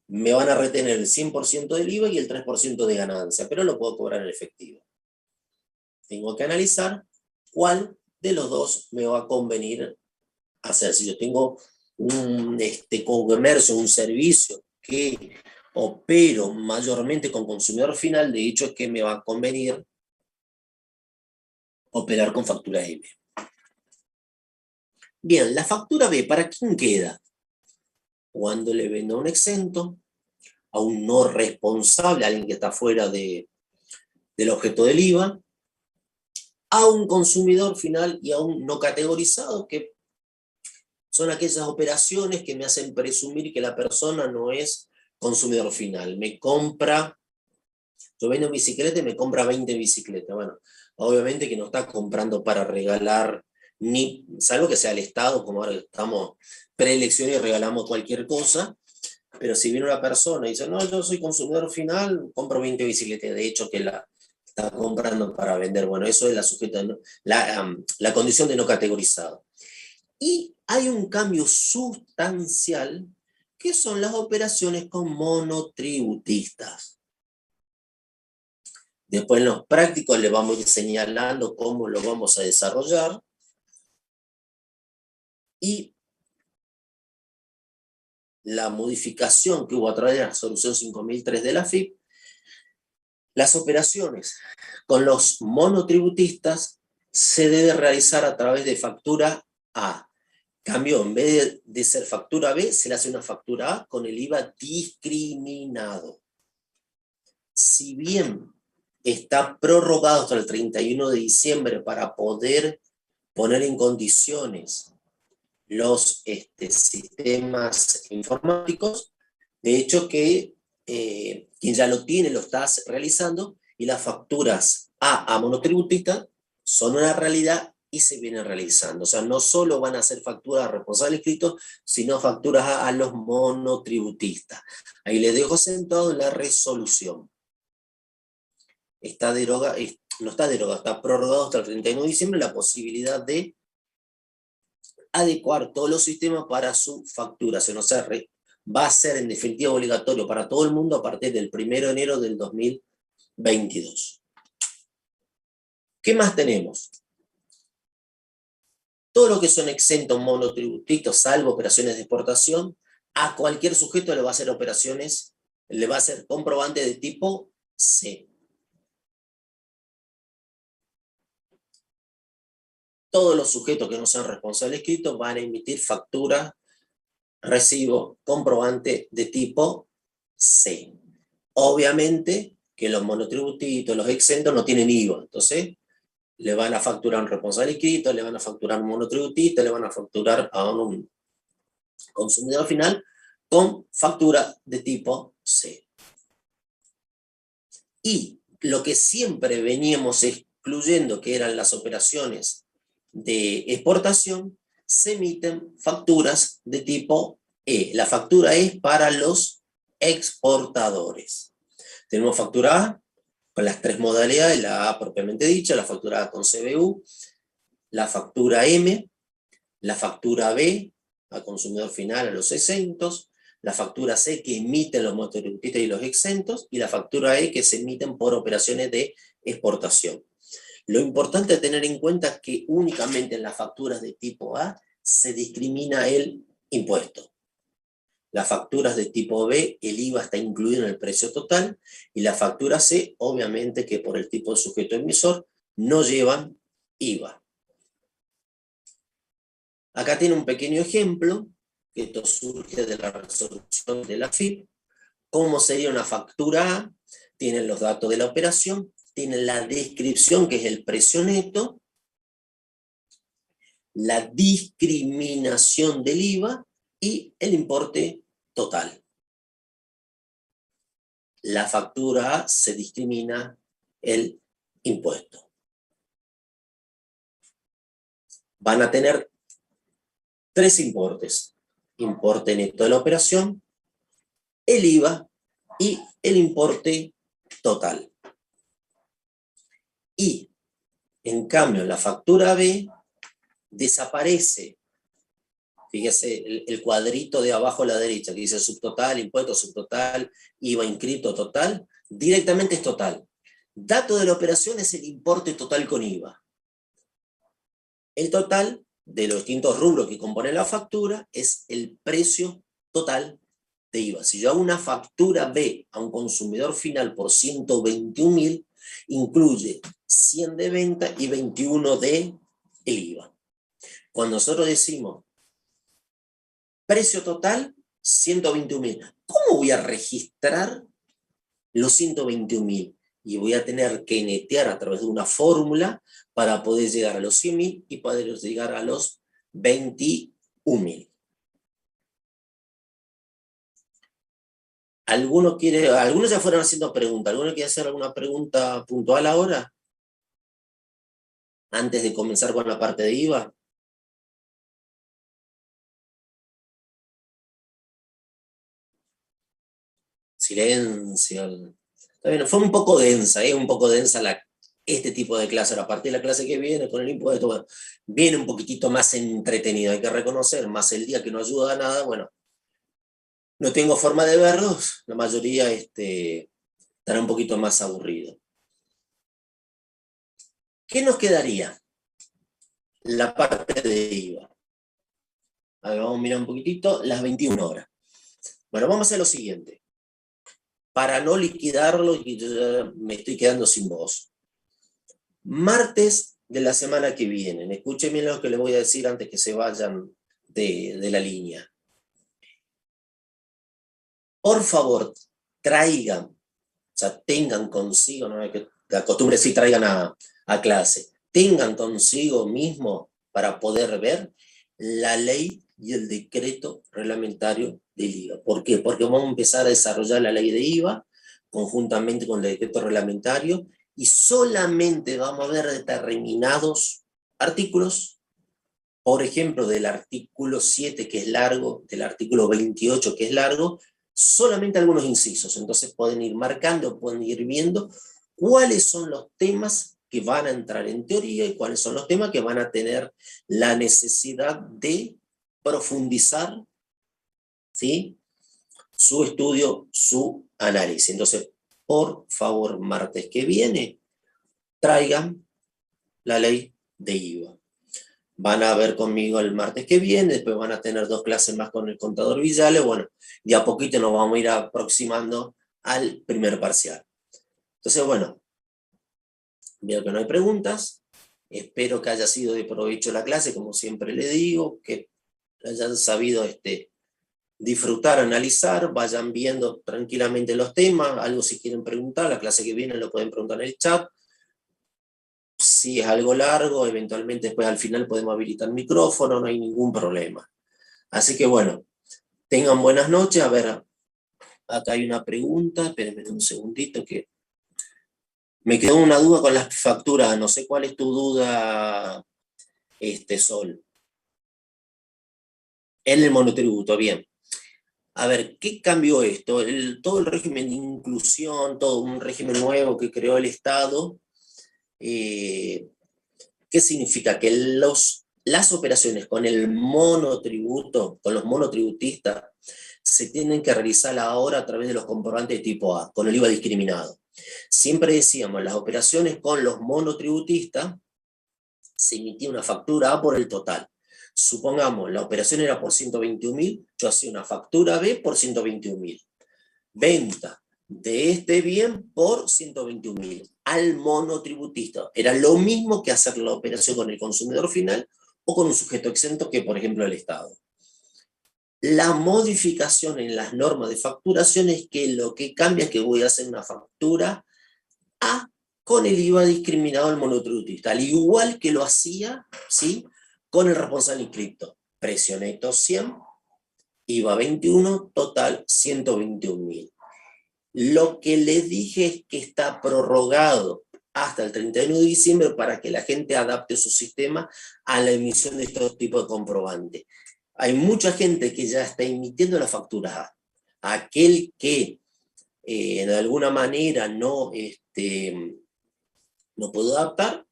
me van a retener el 100% del IVA y el 3% de ganancia, pero lo puedo cobrar en efectivo. Tengo que analizar cuál de los dos me va a convenir hacer. Si yo tengo un comercio, un servicio que opero mayormente con consumidor final, de hecho es que me va a convenir operar con factura M. Bien, la factura B, ¿para quién queda? Cuando le vendo a un exento, a un no responsable, a alguien que está fuera del objeto del IVA, a un consumidor final y a un no categorizado, que son aquellas operaciones que me hacen presumir que la persona no es consumidor final. Me compra, yo vendo bicicleta y me compra 20 bicicletas. Bueno, obviamente que no está comprando para regalar, ni salvo que sea el Estado, como ahora estamos preelección y regalamos cualquier cosa. Pero si viene una persona y dice, no, yo soy consumidor final, compro 20 bicicletas, de hecho que la está comprando para vender. Bueno, eso es la sujeta, la condición de no categorizado. Y hay un cambio sustancial que son las operaciones con monotributistas. Después en los prácticos les vamos a ir señalando cómo lo vamos a desarrollar. Y la modificación que hubo a través de la resolución 5003 de la FIP, las operaciones con los monotributistas se debe realizar a través de factura A. Cambio, en vez de ser factura B, se le hace una factura A con el IVA discriminado. Si bien está prorrogado hasta el 31 de diciembre para poder poner en condiciones los sistemas informáticos, de hecho que quien ya lo tiene lo está realizando y las facturas a monotributista son una realidad y se vienen realizando. O sea, no solo van a ser facturas a responsable inscrito, sino facturas a los monotributistas. Ahí les dejo sentado en la resolución. Está derogado, no está derogado, está prorrogado hasta el 31 de diciembre la posibilidad de adecuar todos los sistemas para su facturación. O sea, va a ser en definitiva obligatorio para todo el mundo a partir del 1 de enero del 2022. ¿Qué más tenemos? Todo lo que son exentos monotributistas, salvo operaciones de exportación, a cualquier sujeto le va a hacer operaciones, le va a hacer comprobante de tipo C. Todos los sujetos que no sean responsables escritos van a emitir factura, recibo, comprobante de tipo C. Obviamente que los monotributistas, los exentos no tienen IVA, entonces le van a facturar a un responsable inscrito, le van a facturar a un monotributista, le van a facturar a un consumidor final con factura de tipo C. Y lo que siempre veníamos excluyendo, que eran las operaciones de exportación, se emiten facturas de tipo E. La factura es para los exportadores. Tenemos factura A con las tres modalidades, la A propiamente dicha, la factura A con CBU, la factura M, la factura B al consumidor final, a los exentos, la factura C que emiten los monotributistas y los exentos, y la factura E que se emiten por operaciones de exportación. Lo importante es tener en cuenta es que únicamente en las facturas de tipo A se discrimina el impuesto. Las facturas de tipo B, el IVA está incluido en el precio total, y la factura C, obviamente que por el tipo de sujeto emisor, no llevan IVA. Acá tiene un pequeño ejemplo, que esto surge de la resolución de la FIP. ¿Cómo sería una factura A? Tienen los datos de la operación, tienen la descripción, que es el precio neto, la discriminación del IVA y el importe total. La factura A se discrimina el impuesto. Van a tener tres importes: importe neto de la operación, el IVA y el importe total. Y, en cambio, en la factura B desaparece, fíjese, el cuadrito de abajo a la derecha, que dice subtotal, impuesto subtotal, IVA inscrito total, directamente es total. Dato de la operación es el importe total con IVA. El total de los distintos rubros que componen la factura es el precio total de IVA. Si yo hago una factura B a un consumidor final por 121.000, incluye 100 de venta y 21 de el IVA. Cuando nosotros decimos precio total, 121.000, ¿cómo voy a registrar los 121.000? Y voy a tener que netear a través de una fórmula para poder llegar a los 100.000 y poder llegar a los 21.000. ¿Algunos ya fueron haciendo preguntas? ¿Alguno quiere hacer alguna pregunta puntual ahora? Antes de comenzar con la parte de IVA. Silencio. Está bien, fue un poco densa, un poco densa este tipo de clase. A partir de la clase que viene con el impuesto, bueno, viene un poquitito más entretenido, hay que reconocer, más el día que no ayuda a nada, bueno, no tengo forma de verlos, la mayoría estará un poquito más aburrido. ¿Qué nos quedaría? La parte de IVA. A ver, vamos a mirar un poquitito, las 21 horas. Bueno, vamos a hacer lo siguiente. Para no liquidarlo, y yo ya me estoy quedando sin voz. Martes de la semana que viene, escuchen bien lo que les voy a decir antes que se vayan de la línea. Por favor, traigan, o sea, tengan consigo, no hay que la costumbre sí traigan a clase, tengan consigo mismo para poder ver la ley y el decreto reglamentario del IVA. ¿Por qué? Porque vamos a empezar a desarrollar la ley de IVA conjuntamente con el decreto reglamentario y solamente vamos a ver determinados artículos, por ejemplo, del artículo 7, que es largo, del artículo 28, que es largo, solamente algunos incisos. Entonces pueden ir marcando, pueden ir viendo cuáles son los temas que van a entrar en teoría y cuáles son los temas que van a tener la necesidad de profundizar, ¿sí?, su estudio, su análisis. Entonces, por favor, martes que viene, traigan la ley de IVA. Van a ver conmigo el martes que viene, después van a tener 2 clases más con el contador Villales, bueno, y a poquito nos vamos a ir aproximando al primer parcial. Entonces, bueno, veo que no hay preguntas, espero que haya sido de provecho la clase, como siempre le digo, que hayan sabido disfrutar, analizar, vayan viendo tranquilamente los temas, algo si quieren preguntar, la clase que viene lo pueden preguntar en el chat. Si es algo largo, eventualmente después al final podemos habilitar el micrófono, no hay ningún problema. Así que bueno, tengan buenas noches. A ver, acá hay una pregunta, espérenme un segundito que Me quedó una duda con las facturas, no sé cuál es tu duda, Sol. En el monotributo, bien. A ver, ¿qué cambió esto? Todo el régimen de inclusión, todo un régimen nuevo que creó el Estado, ¿qué significa? Que las operaciones con el monotributo, con los monotributistas, se tienen que realizar ahora a través de los comprobantes de tipo A, con el IVA discriminado. Siempre decíamos, las operaciones con los monotributistas, se emitía una factura A por el total. Supongamos, la operación era por 121.000, yo hacía una factura B por 121.000. Venta de este bien por 121.000 al monotributista. Era lo mismo que hacer la operación con el consumidor final o con un sujeto exento que, por ejemplo, el Estado. La modificación en las normas de facturación es que lo que cambia es que voy a hacer una factura A con el IVA discriminado al monotributista, al igual que lo hacía, ¿sí?, con el responsable inscripto. Precio neto 100, IVA 21, total 121.000. Lo que les dije es que está prorrogado hasta el 31 de diciembre para que la gente adapte su sistema a la emisión de estos tipos de comprobantes. Hay mucha gente que ya está emitiendo las facturas A. Aquel que de alguna manera no puedo adaptar,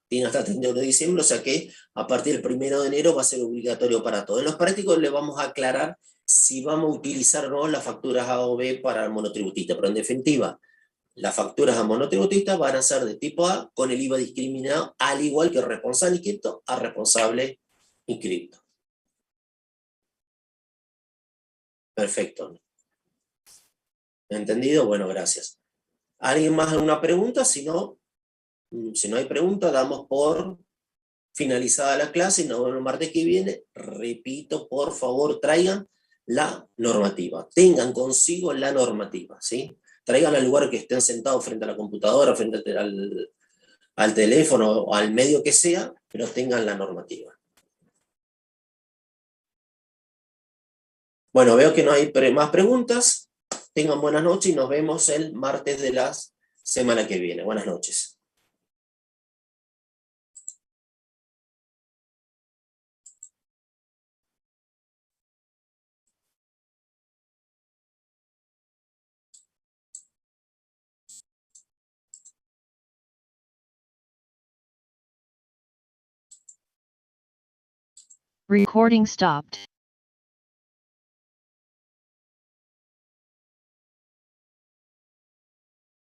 tiene hasta el 31 de diciembre, o sea que a partir del 1 de enero va a ser obligatorio para todos. En los prácticos le vamos a aclarar si vamos a utilizar o no las facturas A o B para el monotributista, pero en definitiva, las facturas a monotributista van a ser de tipo A con el IVA discriminado, al igual que responsable inscripto a responsable inscripto. Perfecto. ¿Entendido? Bueno, gracias. ¿Alguien más alguna pregunta? Si no hay pregunta, damos por finalizada la clase y nos vemos el martes que viene. Repito, por favor, traigan la normativa. Tengan consigo la normativa, ¿sí? Traigan al lugar que estén sentados frente a la computadora, frente al teléfono o al medio que sea, pero tengan la normativa. Bueno, veo que no hay más preguntas. Tengan buenas noches y nos vemos el martes de la semana que viene. Buenas noches. Recording stopped.